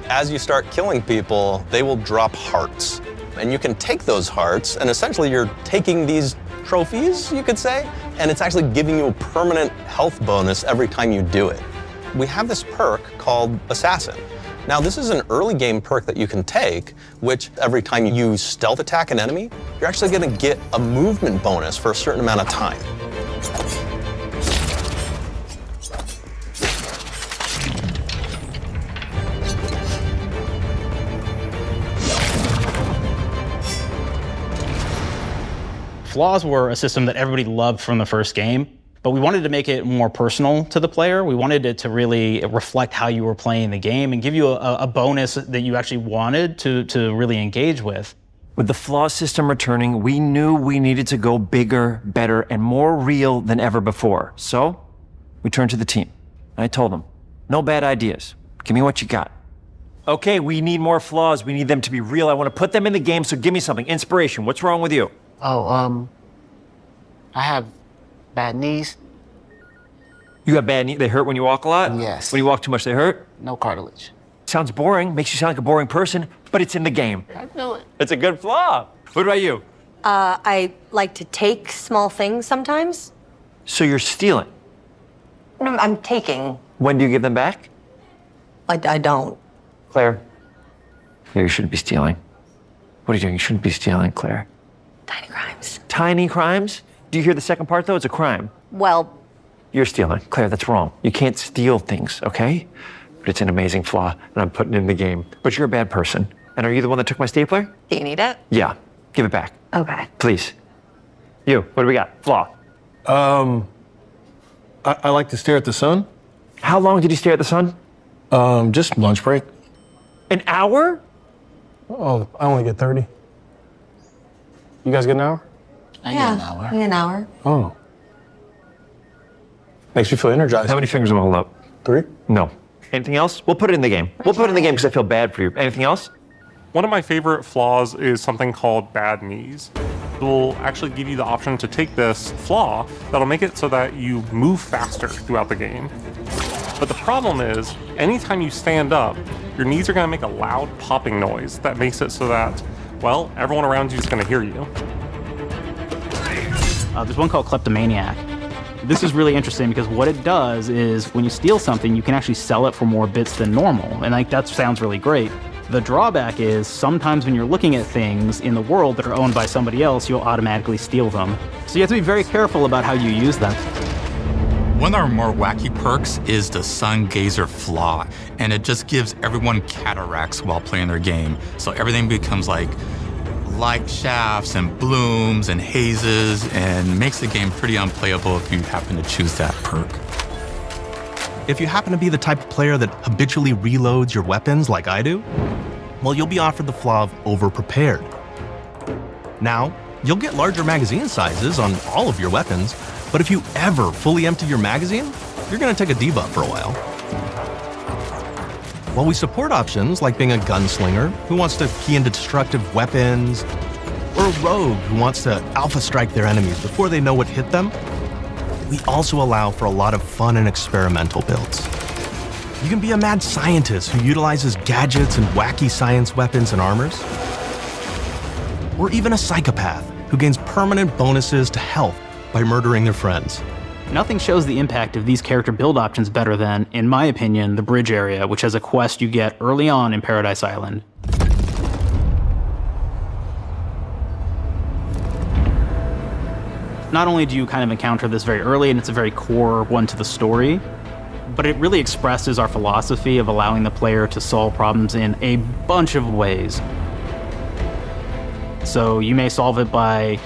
As you start killing people, they will drop hearts. And you can take those hearts, and essentially you're taking these trophies, you could say, and it's actually giving you a permanent health bonus every time you do it. We have this perk called Assassin. Now, this is an early game perk that you can take, which every time you stealth attack an enemy, you're actually going to get a movement bonus for a certain amount of time. Flaws were a system that everybody loved from the first game, but we wanted to make it more personal to the player. We wanted it to really reflect how you were playing the game and give you a bonus that you actually wanted to really engage with. With the flaw system returning, we knew we needed to go bigger, better, and more real than ever before. So we turned to the team. And I told them, no bad ideas. Give me what you got. Okay, we need more flaws. We need them to be real. I want to put them in the game, so give me something. Inspiration. What's wrong with you? Oh, I have bad knees. You got bad knees? They hurt when you walk a lot? Yes. When you walk too much, they hurt? No cartilage. Sounds boring. Makes you sound like a boring person, but it's in the game. I know it. It's a good flaw. What about you? I like to take small things sometimes. So you're stealing? No, I'm taking. When do you give them back? I don't. Claire? Yeah, you shouldn't be stealing. What are you doing? You shouldn't be stealing, Claire. Tiny crimes. Tiny crimes? Do you hear the second part, though? It's a crime. Well, You're stealing. Claire, that's wrong. You can't steal things, okay? But it's an amazing flaw, and I'm putting it in the game. But you're a bad person. And are you the one that took my stapler? do you need it? Yeah. Give it back. Okay. Please. You, what do we got? Flaw. I like to stare at the sun. How long did you stare at the sun? Just lunch break. An hour? Oh, I only get 30. You guys get an hour? I get an hour. An hour. Oh. Makes me feel energized. How many fingers am I holding up? 3. No. Anything else? We'll put it in the game. We'll put it in the game because I feel bad for you. Anything else? One of my favorite flaws is something called bad knees. It will actually give you the option to take this flaw that'll make it so that you move faster throughout the game. But the problem is, anytime you stand up, your knees are going to make a loud popping noise that makes it so that, well, everyone around you is going to hear you. There's one called Kleptomaniac. This is really interesting because what it does is when you steal something, you can actually sell it for more bits than normal. And like that sounds really great. The drawback is sometimes when you're looking at things in the world that are owned by somebody else, you'll automatically steal them. So you have to be very careful about how you use them. One of our more wacky perks is the Sun Gazer Flaw, and it just gives everyone cataracts while playing their game. So everything becomes like light shafts and blooms and hazes, and makes the game pretty unplayable if you happen to choose that perk. If you happen to be the type of player that habitually reloads your weapons like I do, well, you'll be offered the flaw of overprepared. Now, you'll get larger magazine sizes on all of your weapons, but if you ever fully empty your magazine, you're gonna take a debuff for a while. While we support options like being a gunslinger who wants to key into destructive weapons, or a rogue who wants to alpha strike their enemies before they know what hit them, we also allow for a lot of fun and experimental builds. You can be a mad scientist who utilizes gadgets and wacky science weapons and armors, or even a psychopath who gains permanent bonuses to health by murdering their friends. Nothing shows the impact of these character build options better than, in my opinion, the bridge area, which has a quest you get early on in Paradise Island. Not only do you kind of encounter this very early, and it's a very core one to the story, but it really expresses our philosophy of allowing the player to solve problems in a bunch of ways. So you may solve it by,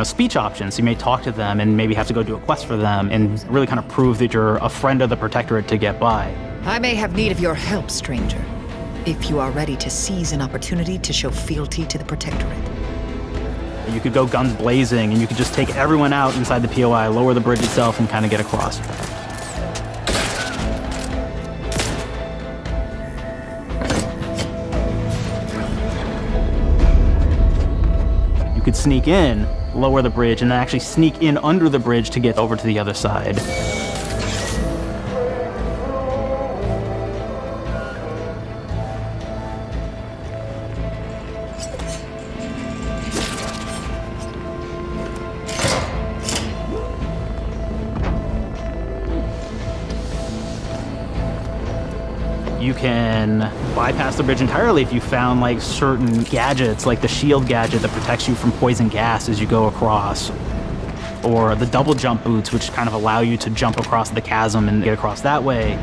speech options. You may talk to them and maybe have to go do a quest for them and really kind of prove that you're a friend of the Protectorate to get by. I may have need of your help, stranger, if you are ready to seize an opportunity to show fealty to the Protectorate. You could go guns blazing and you could just take everyone out inside the POI, lower the bridge itself, and kind of get across. You could sneak in, lower the bridge, and then actually sneak in under the bridge to get over to the other side. You can bypass the bridge entirely if you found like certain gadgets, like the shield gadget that protects you from poison gas as you go across, or the double jump boots, which kind of allow you to jump across the chasm and get across that way.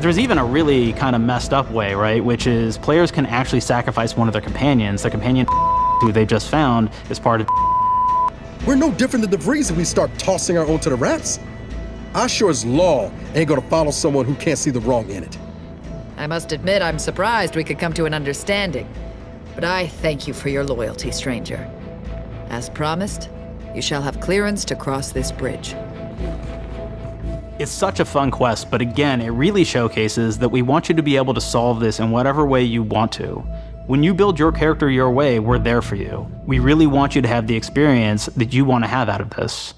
There's even a really kind of messed up way, right? Which is players can actually sacrifice one of their companions. The companion who they just found is part of. We're no different than the Breeze if we start tossing our own to the rats. I sure as law ain't gonna follow someone who can't see the wrong in it. I must admit I'm surprised we could come to an understanding, but I thank you for your loyalty, stranger. As promised, you shall have clearance to cross this bridge. It's such a fun quest, but again, it really showcases that we want you to be able to solve this in whatever way you want to. When you build your character your way, we're there for you. We really want you to have the experience that you want to have out of this.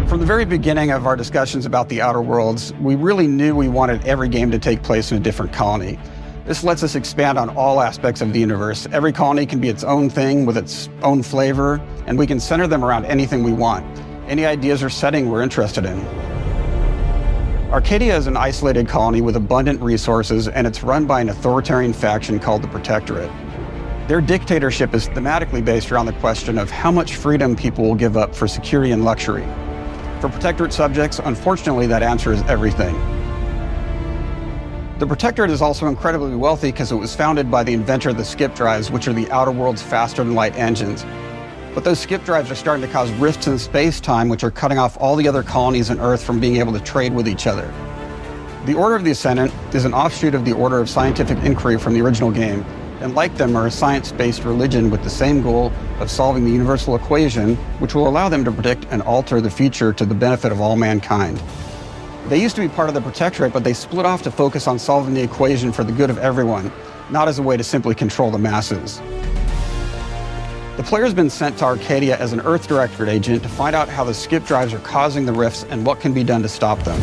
From the very beginning of our discussions about the Outer Worlds, we really knew we wanted every game to take place in a different colony. This lets us expand on all aspects of the universe. Every colony can be its own thing with its own flavor, and we can center them around anything we want. Any ideas or setting we're interested in. Arcadia is an isolated colony with abundant resources, and it's run by an authoritarian faction called the Protectorate. Their dictatorship is thematically based around the question of how much freedom people will give up for security and luxury. For Protectorate subjects, unfortunately, that answer is everything. The Protectorate is also incredibly wealthy because it was founded by the inventor of the skip drives, which are the Outer World's faster-than-light engines. But those skip drives are starting to cause rifts in space-time, which are cutting off all the other colonies on Earth from being able to trade with each other. The Order of the Ascendant is an offshoot of the Order of Scientific Inquiry from the original game, and like them are a science-based religion with the same goal of solving the universal equation, which will allow them to predict and alter the future to the benefit of all mankind. They used to be part of the Protectorate, but they split off to focus on solving the equation for the good of everyone, not as a way to simply control the masses. The player's been sent to Arcadia as an Earth Directorate agent to find out how the skip drives are causing the rifts and what can be done to stop them.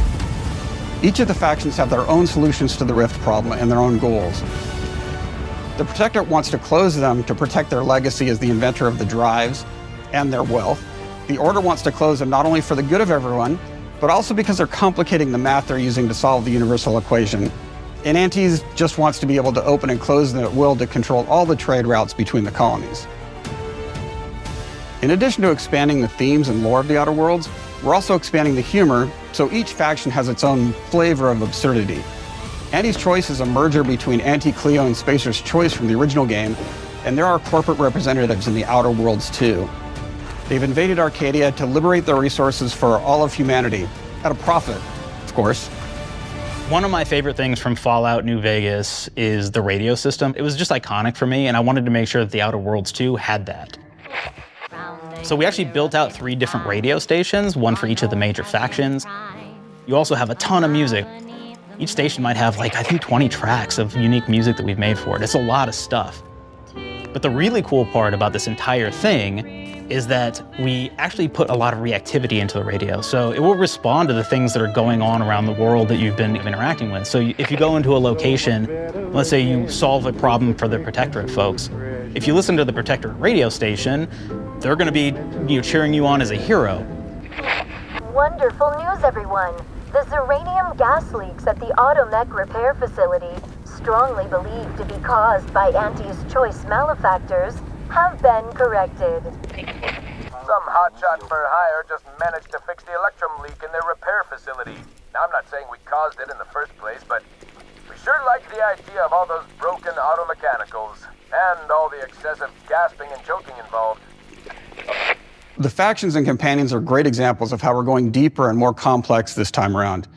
Each of the factions have their own solutions to the rift problem and their own goals. The Protectorate wants to close them to protect their legacy as the inventor of the drives and their wealth. The Order wants to close them not only for the good of everyone, but also because they're complicating the math they're using to solve the universal equation. And Antes just wants to be able to open and close them at will to control all the trade routes between the colonies. In addition to expanding the themes and lore of the Outer Worlds, we're also expanding the humor, so each faction has its own flavor of absurdity. Anti's Choice is a merger between Anti-Cleo and Spacer's Choice from the original game, and there are corporate representatives in the Outer Worlds too. They've invaded Arcadia to liberate their resources for all of humanity, at a profit, of course. One of my favorite things from Fallout New Vegas is the radio system. It was just iconic for me, and I wanted to make sure that the Outer Worlds 2 had that. So we actually built out 3 different radio stations, one for each of the major factions. You also have a ton of music. Each station might have, like, I think 20 tracks of unique music that we've made for it. It's a lot of stuff. But the really cool part about this entire thing is that we actually put a lot of reactivity into the radio. So it will respond to the things that are going on around the world that you've been interacting with. So if you go into a location, let's say you solve a problem for the Protectorate folks, if you listen to the Protectorate radio station, they're going to be cheering you on as a hero. Wonderful news, everyone. The Zeranium gas leaks at the Automech repair facility, strongly believed to be caused by Anti's Choice malefactors, have been corrected. Some hotshot for hire just managed to fix the electrum leak in their repair facility. Now, I'm not saying we caused it in the first place, but we sure like the idea of all those broken automechanicals and all the excessive gasping and choking involved. The factions and companions are great examples of how we're going deeper and more complex this time around.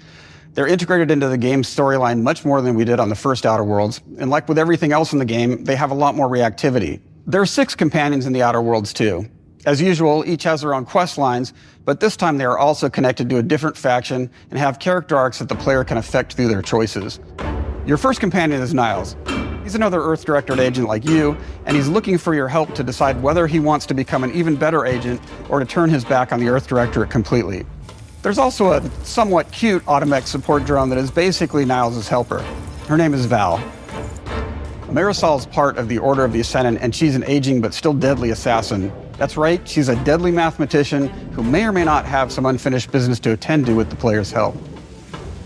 They're integrated into the game's storyline much more than we did on the first Outer Worlds, and like with everything else in the game, they have a lot more reactivity. There are 6 companions in the Outer Worlds too. As usual, each has their own quest lines, but this time they are also connected to a different faction and have character arcs that the player can affect through their choices. Your first companion is Niles. He's another Earth Directorate agent like you, and he's looking for your help to decide whether he wants to become an even better agent or to turn his back on the Earth Directorate completely. There's also a somewhat cute Automech support drone that is basically Niles' helper. Her name is Val. Marisol is part of the Order of the Ascendant, and she's an aging but still deadly assassin. That's right, she's a deadly mathematician who may or may not have some unfinished business to attend to with the player's help.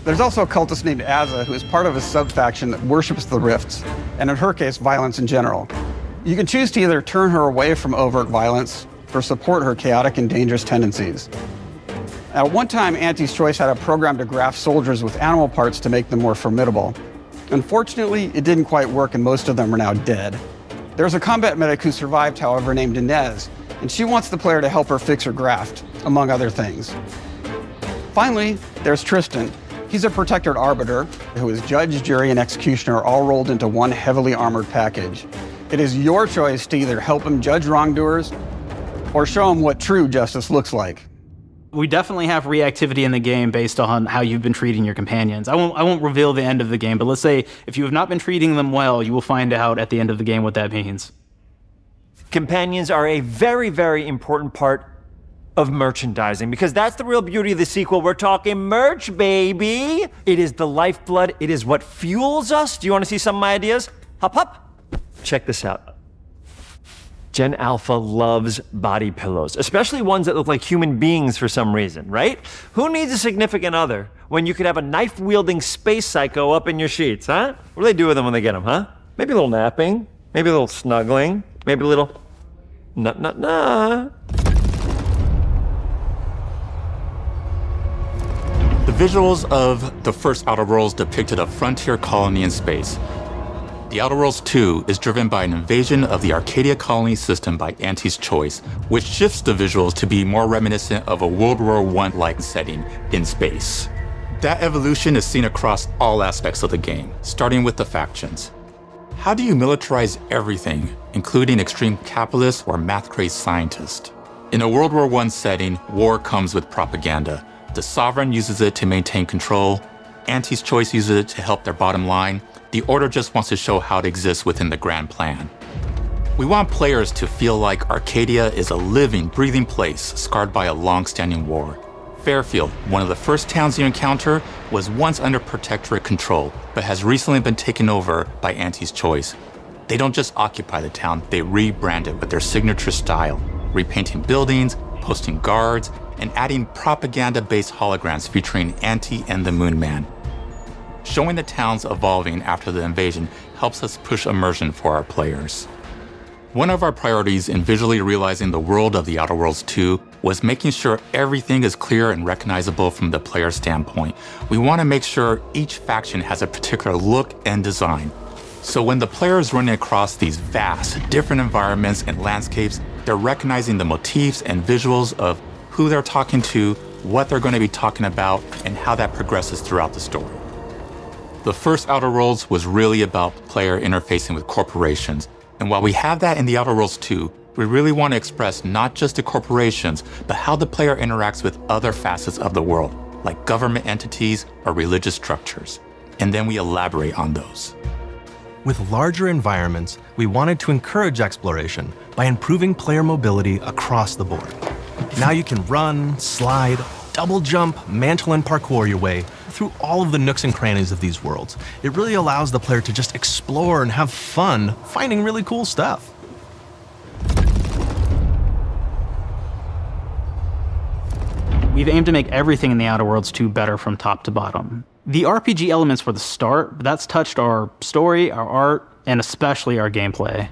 There's also a cultist named Azza, who is part of a sub-faction that worships the rifts, and in her case, violence in general. You can choose to either turn her away from overt violence or support her chaotic and dangerous tendencies. At one time, Anti's Choice had a program to graft soldiers with animal parts to make them more formidable. Unfortunately, it didn't quite work, and most of them are now dead. There's a combat medic who survived, however, named Inez, and she wants the player to help her fix her graft, among other things. Finally, there's Tristan. He's a Protectorate Arbiter who is judge, jury, and executioner all rolled into one heavily armored package. It is your choice to either help him judge wrongdoers or show him what true justice looks like. We definitely have reactivity in the game based on how you've been treating your companions. I won't reveal the end of the game, but let's say if you have not been treating them well, you will find out at the end of the game what that means. Companions are a very, very important part of merchandising, because that's the real beauty of the sequel. We're talking merch, baby. It is the lifeblood. It is what fuels us. Do you want to see some of my ideas? Hop, hop. Check this out. Gen Alpha loves body pillows, especially ones that look like human beings for some reason, right? Who needs a significant other when you could have a knife-wielding space psycho up in your sheets, huh? What do they do with them when they get them, huh? Maybe a little napping, maybe a little snuggling, maybe a little nut. The visuals of the first Outer Worlds depicted a frontier colony in space. The Outer Worlds 2 is driven by an invasion of the Arcadia colony system by Anti's Choice, which shifts the visuals to be more reminiscent of a World War I-like setting in space. That evolution is seen across all aspects of the game, starting with the factions. How do you militarize everything, including extreme capitalists or math-crazed scientists? In a World War I setting, war comes with propaganda. The Sovereign uses it to maintain control, Anti's Choice uses it to help their bottom line, the Order just wants to show how it exists within the grand plan. We want players to feel like Arcadia is a living, breathing place scarred by a long-standing war. Fairfield, one of the first towns you encounter, was once under Protectorate control, but has recently been taken over by Anti's Choice. They don't just occupy the town, they rebrand it with their signature style, repainting buildings, posting guards, and adding propaganda-based holograms featuring Anti and the Moon Man. Showing the towns evolving after the invasion helps us push immersion for our players. One of our priorities in visually realizing the world of The Outer Worlds 2 was making sure everything is clear and recognizable from the player standpoint. We want to make sure each faction has a particular look and design. So when the player is running across these vast, different environments and landscapes, they're recognizing the motifs and visuals of who they're talking to, what they're going to be talking about, and how that progresses throughout the story. The first Outer Worlds was really about player interfacing with corporations. And while we have that in The Outer Worlds 2, we really want to express not just the corporations, but how the player interacts with other facets of the world, like government entities or religious structures. And then we elaborate on those. With larger environments, we wanted to encourage exploration by improving player mobility across the board. Now you can run, slide, double jump, mantle, and parkour your way through all of the nooks and crannies of these worlds. It really allows the player to just explore and have fun finding really cool stuff. We've aimed to make everything in The Outer Worlds 2 better from top to bottom. The RPG elements were the start, but that's touched our story, our art, and especially our gameplay.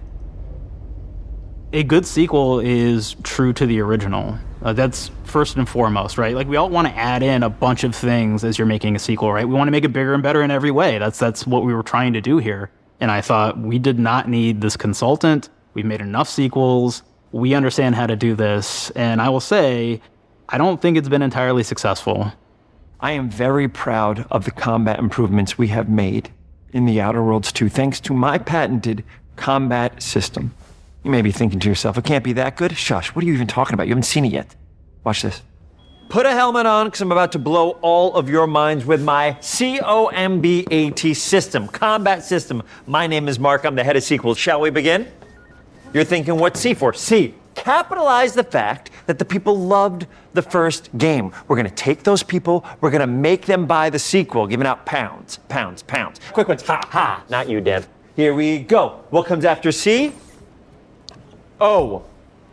A good sequel is true to the original. That's first and foremost, right? Like, we all want to add in a bunch of things as you're making a sequel, right? We want to make it bigger and better in every way. That's what we were trying to do here. And I thought, we did not need this consultant. We've made enough sequels. We understand how to do this. And I will say, I don't think it's been entirely successful. I am very proud of the combat improvements we have made in The Outer Worlds 2, thanks to my patented combat system. You may be thinking to yourself, it can't be that good? Shush, what are you even talking about? You haven't seen it yet. Watch this. Put a helmet on, because I'm about to blow all of your minds with my COMBAT system, combat system. My name is Mark, I'm the head of sequels. Shall we begin? You're thinking, what's C for? C. Capitalize the fact that the people loved the first game. We're gonna take those people, we're gonna make them buy the sequel, giving out pounds, pounds, pounds. Quick ones, ha, ha, not you, Dev. Here we go. What comes after C? O.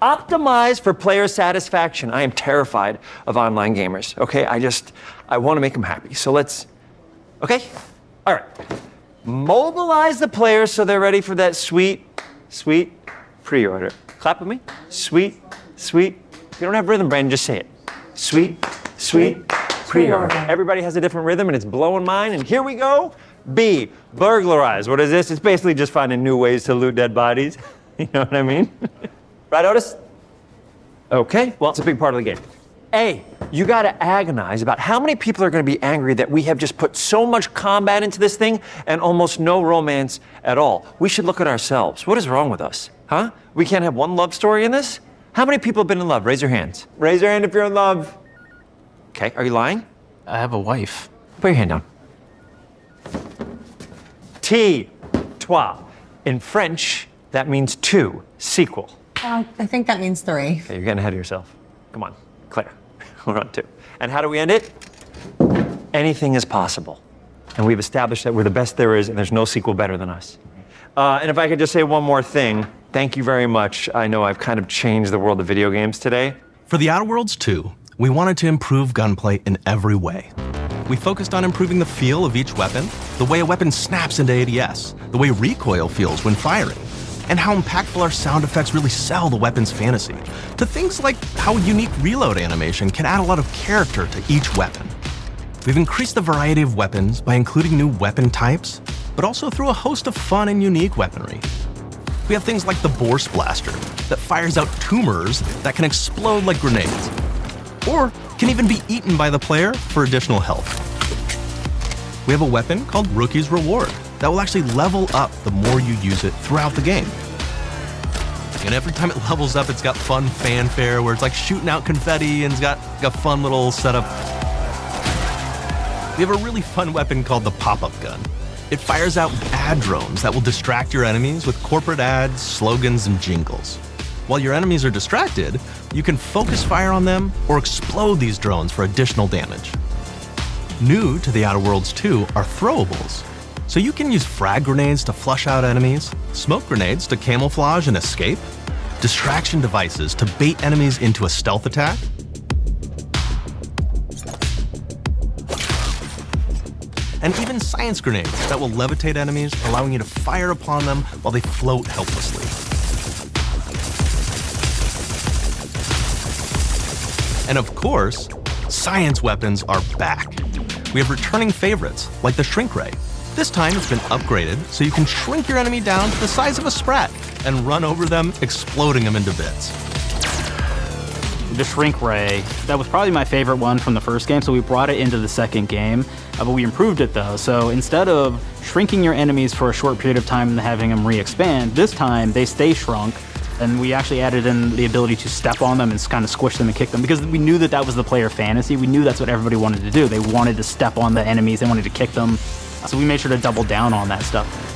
Optimize for player satisfaction. I am terrified of online gamers, okay? I wanna make them happy, so let's, okay? All right. Mobilize the players so they're ready for that sweet pre-order. Clap with me. Sweet. If you don't have rhythm, Brandon, just say it. Sweet pre-order. Everybody has a different rhythm, and it's blowing mine, and here we go. B, burglarize. What is this? It's basically just finding new ways to loot dead bodies. You know what I mean? Right, Otis? Okay, well, it's a big part of the game. A, you gotta agonize about how many people are gonna be angry that we have just put so much combat into this thing and almost no romance at all. We should look at ourselves. What is wrong with us? Huh? We can't have one love story in this? How many people have been in love? Raise your hands. Raise your hand if you're in love. Okay, are you lying? I have a wife. Put your hand down. T, toi. In French, that means two, sequel. I think that means 3. Okay, you're getting ahead of yourself. Come on, Claire, we're on 2. And how do we end it? Anything is possible. And we've established that we're the best there is, and there's no sequel better than us. And if I could just say one more thing, thank you very much. I know I've kind of changed the world of video games today. For The Outer Worlds 2, we wanted to improve gunplay in every way. We focused on improving the feel of each weapon, the way a weapon snaps into ADS, the way recoil feels when firing, and how impactful our sound effects really sell the weapon's fantasy, to things like how a unique reload animation can add a lot of character to each weapon. We've increased the variety of weapons by including new weapon types, but also through a host of fun and unique weaponry. We have things like the Bourse Blaster that fires out tumors that can explode like grenades, or can even be eaten by the player for additional health. We have a weapon called Rookie's Reward that will actually level up the more you use it throughout the game. And every time it levels up, it's got fun fanfare where it's like shooting out confetti and it's got a fun little setup. We have a really fun weapon called the Pop-Up Gun. It fires out ad drones that will distract your enemies with corporate ads, slogans, and jingles. While your enemies are distracted, you can focus fire on them or explode these drones for additional damage. New to The Outer Worlds 2 are throwables. So you can use frag grenades to flush out enemies, smoke grenades to camouflage and escape, distraction devices to bait enemies into a stealth attack, and even science grenades that will levitate enemies, allowing you to fire upon them while they float helplessly. And of course, science weapons are back. We have returning favorites, like the Shrink Ray. This time it's been upgraded so you can shrink your enemy down to the size of a sprat and run over them, exploding them into bits. The Shrink Ray, that was probably my favorite one from the first game, so we brought it into the second game, but we improved it though. So instead of shrinking your enemies for a short period of time and having them re-expand, this time they stay shrunk, and we actually added in the ability to step on them and kind of squish them and kick them, because we knew that that was the player fantasy. We knew that's what everybody wanted to do. They wanted to step on the enemies, they wanted to kick them, so we made sure to double down on that stuff.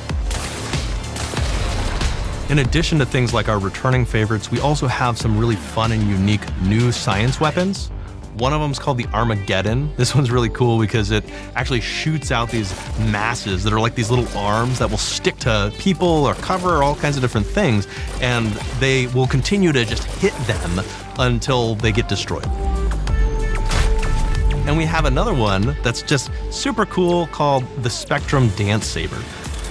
In addition to things like our returning favorites, we also have some really fun and unique new science weapons. One of them is called the Armageddon. This one's really cool because it actually shoots out these masses that are like these little arms that will stick to people or cover or all kinds of different things, and they will continue to just hit them until they get destroyed. And we have another one that's just super cool called the Spectrum Dance Saber.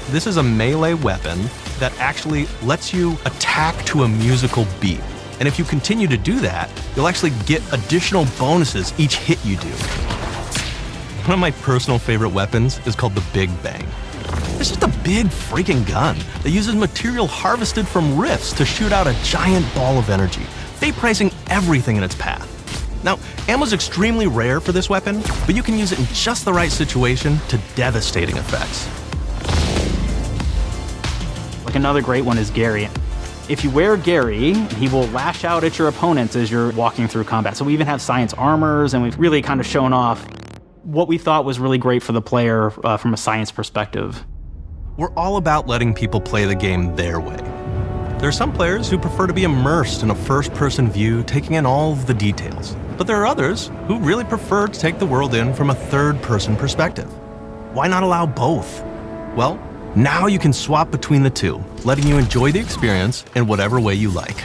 This is a melee weapon that actually lets you attack to a musical beat. And if you continue to do that, you'll actually get additional bonuses each hit you do. One of my personal favorite weapons is called the Big Bang. It's just a big freaking gun that uses material harvested from rifts to shoot out a giant ball of energy, vaporizing everything in its path. Now, ammo's extremely rare for this weapon, but you can use it in just the right situation to devastating effects. Like another great one is Gary. If you wear Gary, he will lash out at your opponents as you're walking through combat. So we even have science armors, and we've really kind of shown off what we thought was really great for the player from a science perspective. We're all about letting people play the game their way. There are some players who prefer to be immersed in a first-person view, taking in all of the details. But there are others who really prefer to take the world in from a third-person perspective. Why not allow both? Well, now you can swap between the two, letting you enjoy the experience in whatever way you like.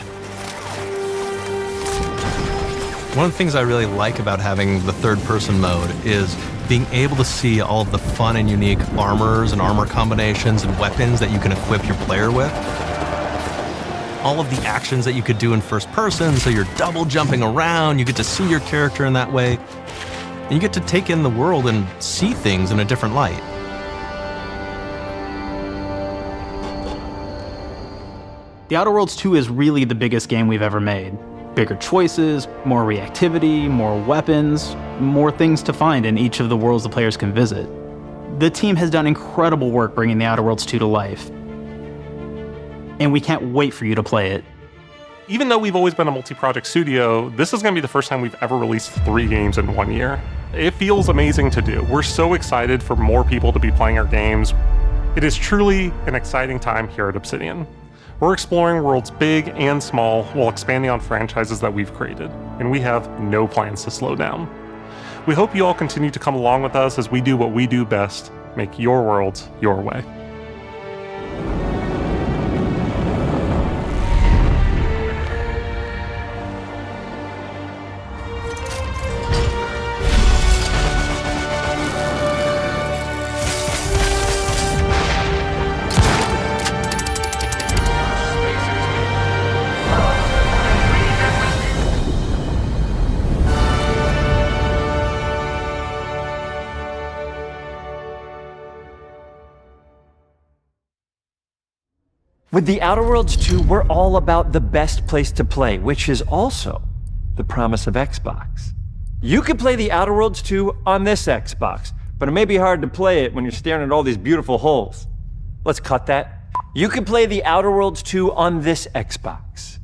One of the things I really like about having the third-person mode is being able to see all of the fun and unique armors and armor combinations and weapons that you can equip your player with. All of the actions that you could do in first person, so you're double jumping around, you get to see your character in that way, and you get to take in the world and see things in a different light. The Outer Worlds 2 is really the biggest game we've ever made. Bigger choices, more reactivity, more weapons, more things to find in each of the worlds the players can visit. The team has done incredible work bringing the Outer Worlds 2 to life, and we can't wait for you to play it. Even though we've always been a multi-project studio, this is going to be the first time we've ever released 3 games in 1 year. It feels amazing to do. We're so excited for more people to be playing our games. It is truly an exciting time here at Obsidian. We're exploring worlds big and small while expanding on franchises that we've created, and we have no plans to slow down. We hope you all continue to come along with us as we do what we do best, make your worlds your way. With the Outer Worlds 2, we're all about the best place to play, which is also the promise of Xbox. You can play the Outer Worlds 2 on this Xbox, but it may be hard to play it when you're staring at all these beautiful holes. Let's cut that. You can play the Outer Worlds 2 on this Xbox.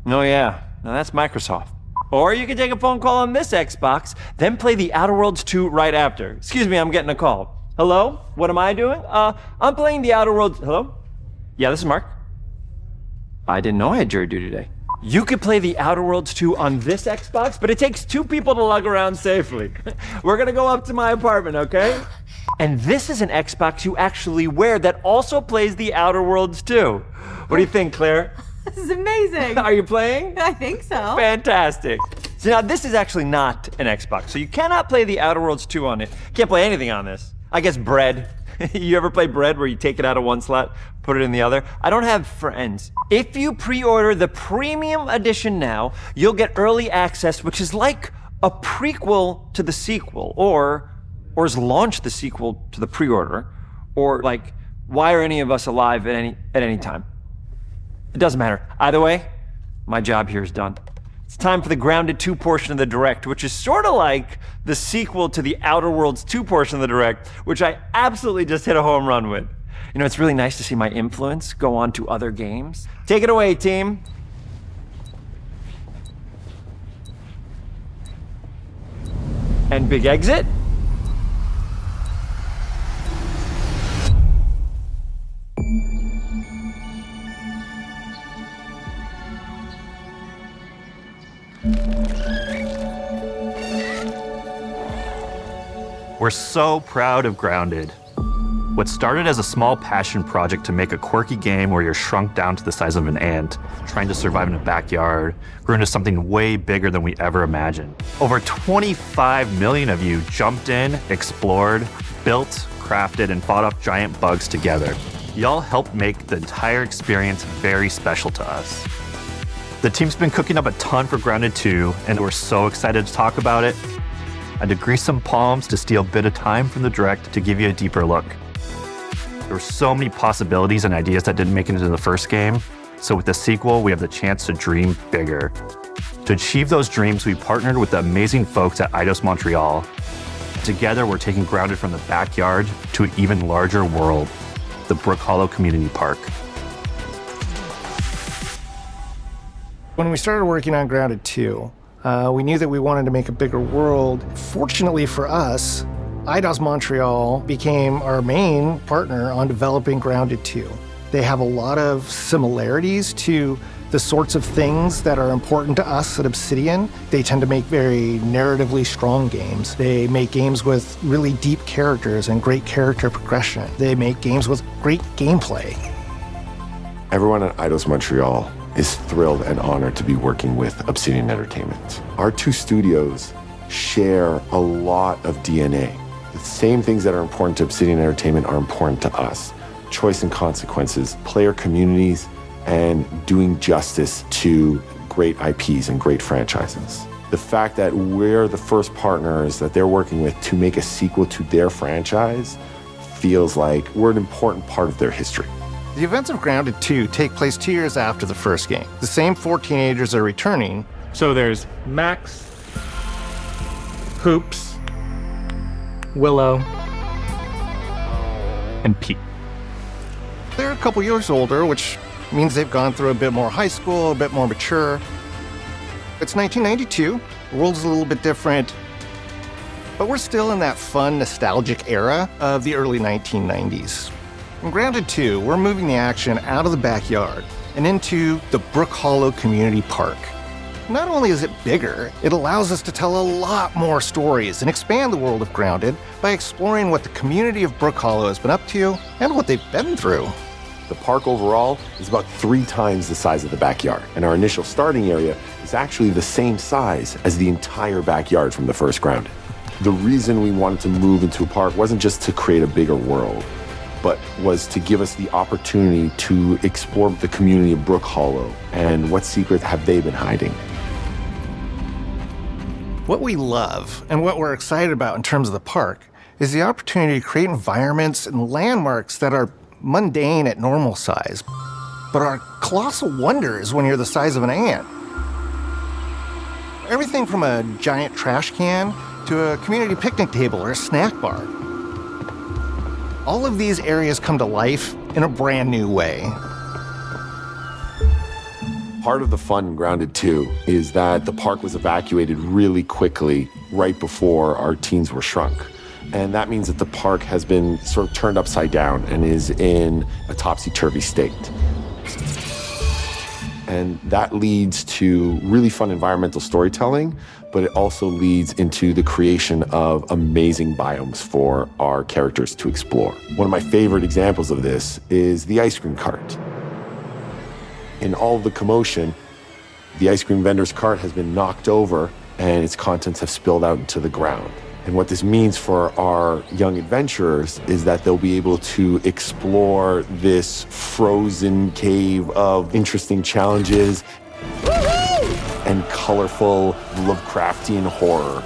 Oh yeah, now that's Microsoft. Or you can take a phone call on this Xbox, then play the Outer Worlds 2 right after. Excuse me, I'm getting a call. Hello? What am I doing? I'm playing the Outer Worlds. Hello? Yeah, this is Mark. I didn't know I had jury duty today. You could play the Outer Worlds 2 on this Xbox, but it takes 2 people to lug around safely. We're gonna go up to my apartment, okay? And this is an Xbox you actually wear that also plays The Outer Worlds 2. What do you think, Claire? This is amazing. Are you playing? I think so. Fantastic. So now this is actually not an Xbox, so you cannot play The Outer Worlds 2 on it. Can't play anything on this. I guess Bread. You ever play Bread where you take it out of one slot, put it in the other? I don't have friends. If you pre-order the premium edition now, you'll get early access, which is like a prequel to the sequel, or has launched the sequel to the pre-order, or like, why are any of us alive at any time? It doesn't matter. Either way, my job here is done. It's time for the Grounded 2 portion of the Direct, which is sort of like the sequel to the Outer Worlds 2 portion of the Direct, which I absolutely just hit a home run with. You know, it's really nice to see my influence go on to other games. Take it away, team. And big exit. We're so proud of Grounded. What started as a small passion project to make a quirky game where you're shrunk down to the size of an ant, trying to survive in a backyard, grew into something way bigger than we ever imagined. Over 25 million of you jumped in, explored, built, crafted, and fought off giant bugs together. Y'all helped make the entire experience very special to us. The team's been cooking up a ton for Grounded 2, and we're so excited to talk about it. I had to grease some palms to steal a bit of time from the Direct to give you a deeper look. There were so many possibilities and ideas that didn't make it into the first game, so with the sequel, we have the chance to dream bigger. To achieve those dreams, we partnered with the amazing folks at Eidos Montreal. Together, we're taking Grounded from the backyard to an even larger world, the Brook Hollow Community Park. When we started working on Grounded 2, we knew that we wanted to make a bigger world. Fortunately for us, Eidos Montreal became our main partner on developing Grounded 2. They have a lot of similarities to the sorts of things that are important to us at Obsidian. They tend to make very narratively strong games. They make games with really deep characters and great character progression. They make games with great gameplay. Everyone at Eidos Montreal is thrilled and honored to be working with Obsidian Entertainment. Our two studios share a lot of DNA. The same things that are important to Obsidian Entertainment are important to us. Choice and consequences, player communities, and doing justice to great IPs and great franchises. The fact that we're the first partners that they're working with to make a sequel to their franchise feels like we're an important part of their history. The events of Grounded 2 take place 2 years after the first game. The same 4 teenagers are returning. So there's Max, Hoops, Willow, and Pete. They're a couple years older, which means they've gone through a bit more high school, a bit more mature. It's 1992. The world's a little bit different, but we're still in that fun, nostalgic era of the early 1990s. In Grounded 2, we're moving the action out of the backyard and into the Brook Hollow Community Park. Not only is it bigger, it allows us to tell a lot more stories and expand the world of Grounded by exploring what the community of Brook Hollow has been up to and what they've been through. The park overall is about 3 times the size of the backyard, and our initial starting area is actually the same size as the entire backyard from the first Grounded. The reason we wanted to move into a park wasn't just to create a bigger world, but was to give us the opportunity to explore the community of Brook Hollow and what secrets have they been hiding. What we love and what we're excited about in terms of the park is the opportunity to create environments and landmarks that are mundane at normal size, but are colossal wonders when you're the size of an ant. Everything from a giant trash can to a community picnic table or a snack bar. All of these areas come to life in a brand new way. Part of the fun in Grounded 2 is that the park was evacuated really quickly right before our teens were shrunk. And that means that the park has been sort of turned upside down and is in a topsy-turvy state. And that leads to really fun environmental storytelling, but it also leads into the creation of amazing biomes for our characters to explore. One of my favorite examples of this is the ice cream cart. In all of the commotion, the ice cream vendor's cart has been knocked over and its contents have spilled out into the ground. And what this means for our young adventurers is that they'll be able to explore this frozen cave of interesting challenges and colorful Lovecraftian horror.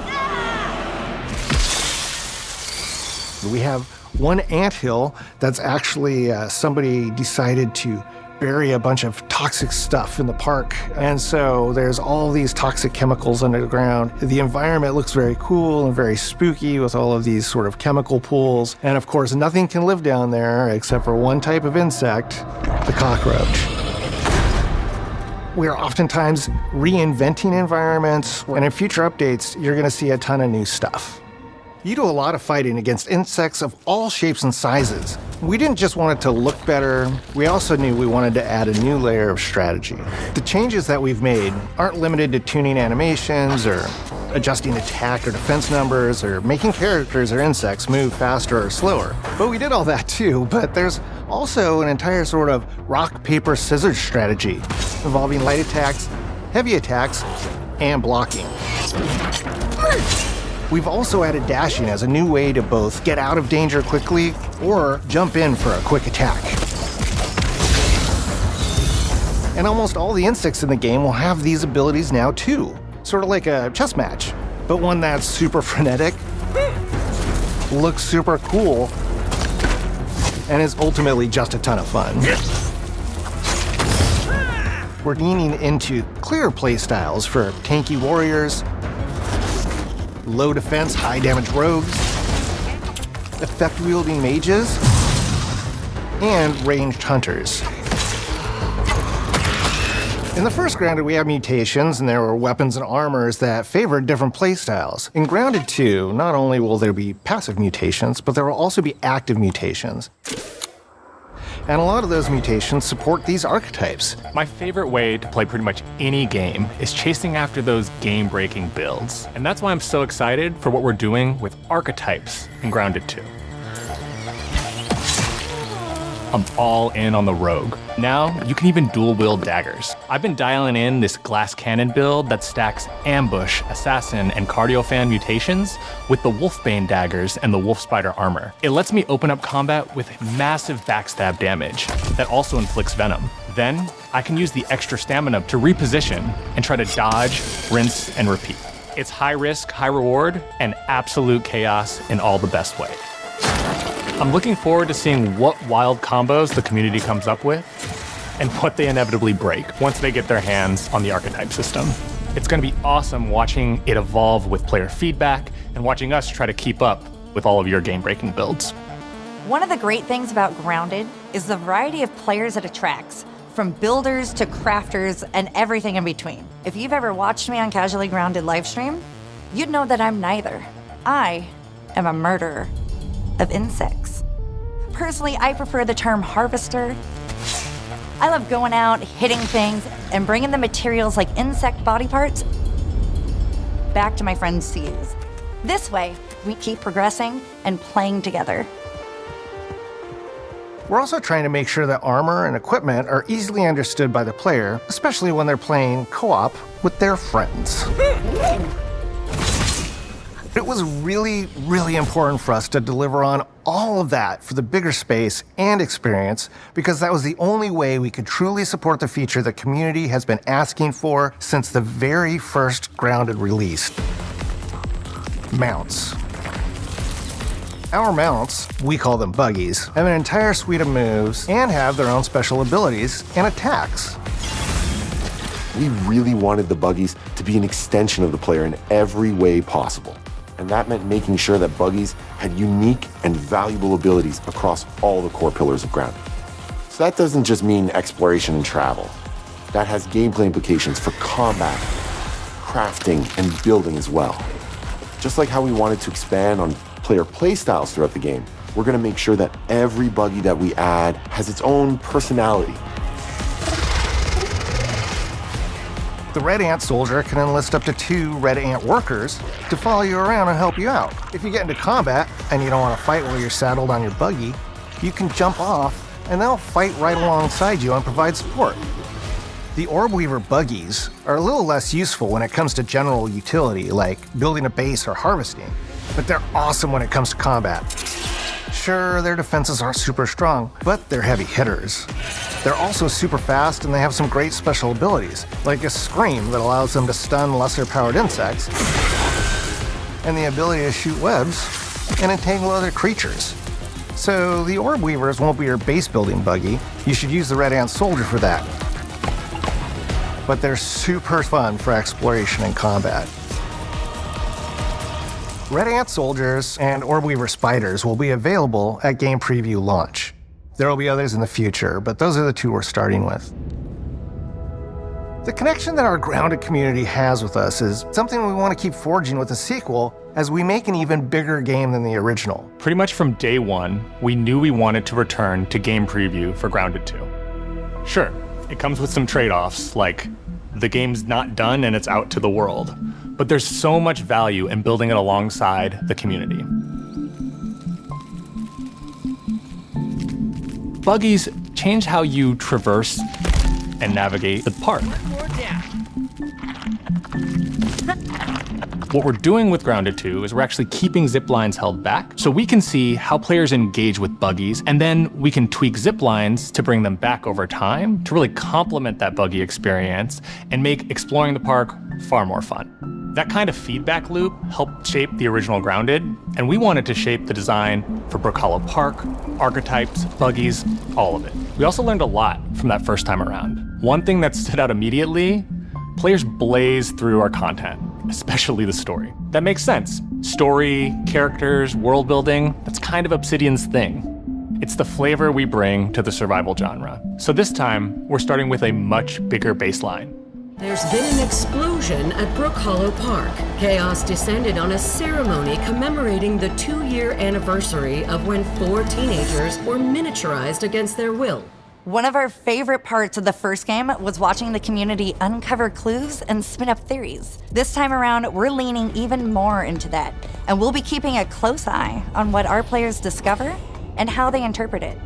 We have one anthill that's actually somebody decided to bury a bunch of toxic stuff in the park. And so there's all these toxic chemicals under the ground. The environment looks very cool and very spooky with all of these sort of chemical pools. And of course, nothing can live down there except for one type of insect, the cockroach. We're oftentimes reinventing environments, and in future updates, you're gonna see a ton of new stuff. You do a lot of fighting against insects of all shapes and sizes. We didn't just want it to look better, we also knew we wanted to add a new layer of strategy. The changes that we've made aren't limited to tuning animations or adjusting attack or defense numbers or making characters or insects move faster or slower. But we did all that too, but there's also an entire sort of rock, paper, scissors strategy involving light attacks, heavy attacks, and blocking. We've also added dashing as a new way to both get out of danger quickly or jump in for a quick attack. And almost all the insects in the game will have these abilities now too. Sort of like a chess match, but one that's super frenetic, looks super cool, and is ultimately just a ton of fun. We're leaning into clear playstyles for tanky warriors, low defense, high damage rogues, effect-wielding mages, and ranged hunters. In the first Grounded, we had mutations, and there were weapons and armors that favored different playstyles. In Grounded 2, not only will there be passive mutations, but there will also be active mutations. And a lot of those mutations support these archetypes. My favorite way to play pretty much any game is chasing after those game-breaking builds. And that's why I'm so excited for what we're doing with archetypes in Grounded 2. I'm all in on the rogue. Now, you can even dual-wield daggers. I've been dialing in this glass cannon build that stacks ambush, assassin, and cardiofan mutations with the wolfbane daggers and the wolf spider armor. It lets me open up combat with massive backstab damage that also inflicts venom. Then, I can use the extra stamina to reposition and try to dodge, rinse, and repeat. It's high risk, high reward, and absolute chaos in all the best way. I'm looking forward to seeing what wild combos the community comes up with and what they inevitably break once they get their hands on the archetype system. It's going to be awesome watching it evolve with player feedback and watching us try to keep up with all of your game-breaking builds. One of the great things about Grounded is the variety of players it attracts, from builders to crafters and everything in between. If you've ever watched me on Casually Grounded livestream, you'd know that I'm neither. I am a murderer of insects. Personally, I prefer the term harvester. I love going out, hitting things, and bringing the materials like insect body parts back to my friends to use. This way, we keep progressing and playing together. We're also trying to make sure that armor and equipment are easily understood by the player, especially when they're playing co-op with their friends. It was really, really important for us to deliver on all of that for the bigger space and experience, because that was the only way we could truly support the feature the community has been asking for since the very first Grounded release. Mounts. Our mounts, we call them buggies, have an entire suite of moves and have their own special abilities and attacks. We really wanted the buggies to be an extension of the player in every way possible. And that meant making sure that buggies had unique and valuable abilities across all the core pillars of Grounded. So that doesn't just mean exploration and travel. That has gameplay implications for combat, crafting, and building as well. Just like how we wanted to expand on player playstyles throughout the game, we're going to make sure that every buggy that we add has its own personality. The Red Ant Soldier can enlist up to 2 Red Ant workers to follow you around and help you out. If you get into combat and you don't want to fight while you're saddled on your buggy, you can jump off and they'll fight right alongside you and provide support. The Orb Weaver buggies are a little less useful when it comes to general utility, like building a base or harvesting, but they're awesome when it comes to combat. Sure, their defenses aren't super strong, but they're heavy hitters. They're also super fast and they have some great special abilities, like a scream that allows them to stun lesser-powered insects, and the ability to shoot webs and entangle other creatures. So the Orb Weavers won't be your base-building buggy. You should use the Red Ant Soldier for that. But they're super fun for exploration and combat. Red Ant Soldiers and Orb Weaver Spiders will be available at game preview launch. There will be others in the future, but those are the 2 we're starting with. The connection that our Grounded community has with us is something we want to keep forging with the sequel as we make an even bigger game than the original. Pretty much from day one, we knew we wanted to return to game preview for Grounded 2. Sure, it comes with some trade-offs, like the game's not done and it's out to the world, but there's so much value in building it alongside the community. Buggies change how you traverse and navigate the park. What we're doing with Grounded 2 is we're actually keeping zip lines held back so we can see how players engage with buggies, and then we can tweak zip lines to bring them back over time to really complement that buggy experience and make exploring the park far more fun. That kind of feedback loop helped shape the original Grounded, and we wanted to shape the design for Brook Hollow Park, archetypes, buggies, all of it. We also learned a lot from that first time around. One thing that stood out immediately, players blaze through our content, especially the story. That makes sense. Story, characters, world building, that's kind of Obsidian's thing. It's the flavor we bring to the survival genre. So this time, we're starting with a much bigger baseline. There's been an explosion at Brook Hollow Park. Chaos descended on a ceremony commemorating the 2-year anniversary of when 4 teenagers were miniaturized against their will. One of our favorite parts of the first game was watching the community uncover clues and spin up theories. This time around, we're leaning even more into that, and we'll be keeping a close eye on what our players discover and how they interpret it.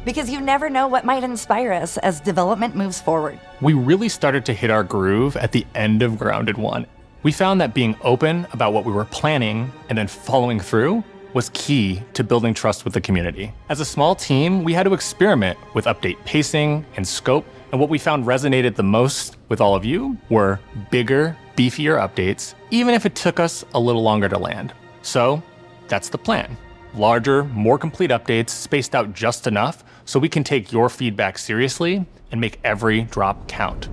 Because you never know what might inspire us as development moves forward. We really started to hit our groove at the end of Grounded 1. We found that being open about what we were planning and then following through was key to building trust with the community. As a small team, we had to experiment with update pacing and scope, and what we found resonated the most with all of you were bigger, beefier updates, even if it took us a little longer to land. So that's the plan. Larger, more complete updates spaced out just enough so we can take your feedback seriously and make every drop count.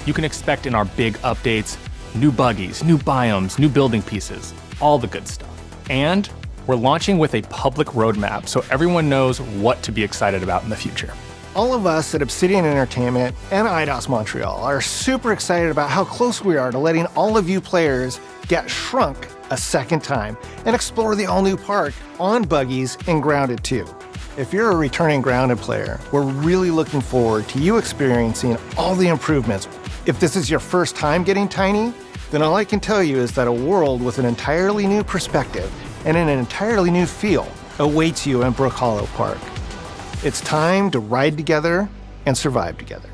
You can expect in our big updates, new buggies, new biomes, new building pieces, all the good stuff. And we're launching with a public roadmap so everyone knows what to be excited about in the future. All of us at Obsidian Entertainment and IDOS Montreal are super excited about how close we are to letting all of you players get shrunk a second time and explore the all-new park on buggies in Grounded 2. If you're a returning Grounded player, we're really looking forward to you experiencing all the improvements. If this is your first time getting tiny, then all I can tell you is that a world with an entirely new perspective and an entirely new feel awaits you in Brook Hollow Park. It's time to ride together and survive together.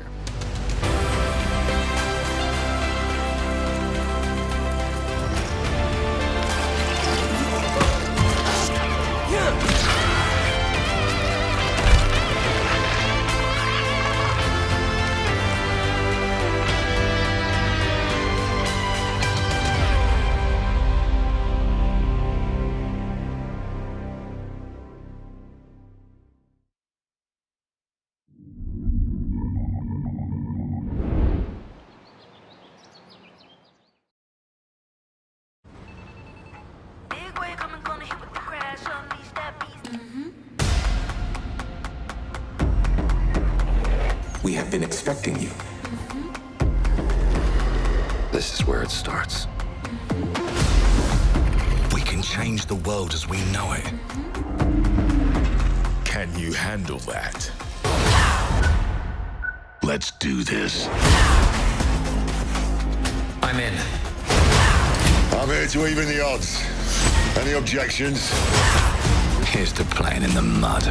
We have been expecting you. This is where it starts. We can change the world as we know it. Can you handle that? Let's do this. I'm in. I'm here to even the odds. Any objections? Here's to playing in the mud.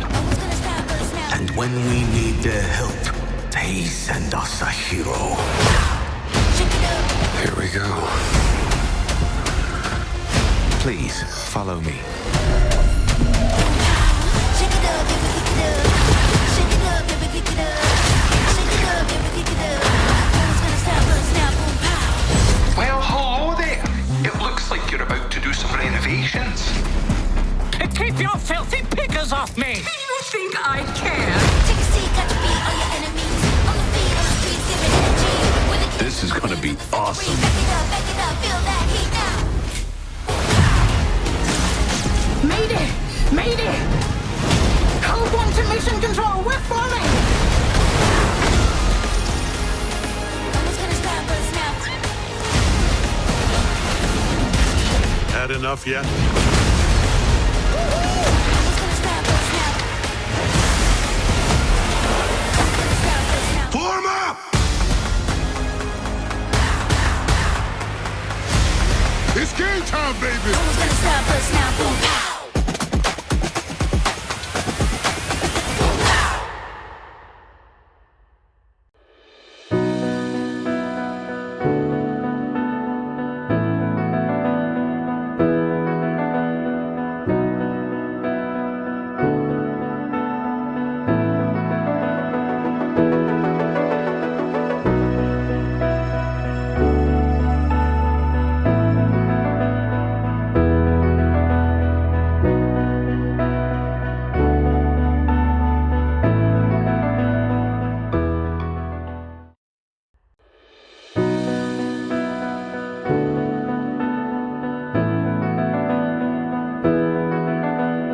And when we need their help, they send us a hero. Here we go. Please, follow me. Well, hello there. It looks like you're about to do some renovations. Keep your filthy pickers off me! You think I care? This is gonna be awesome. Mayday! Mayday! Hold one to mission control, we're falling! Had enough yet?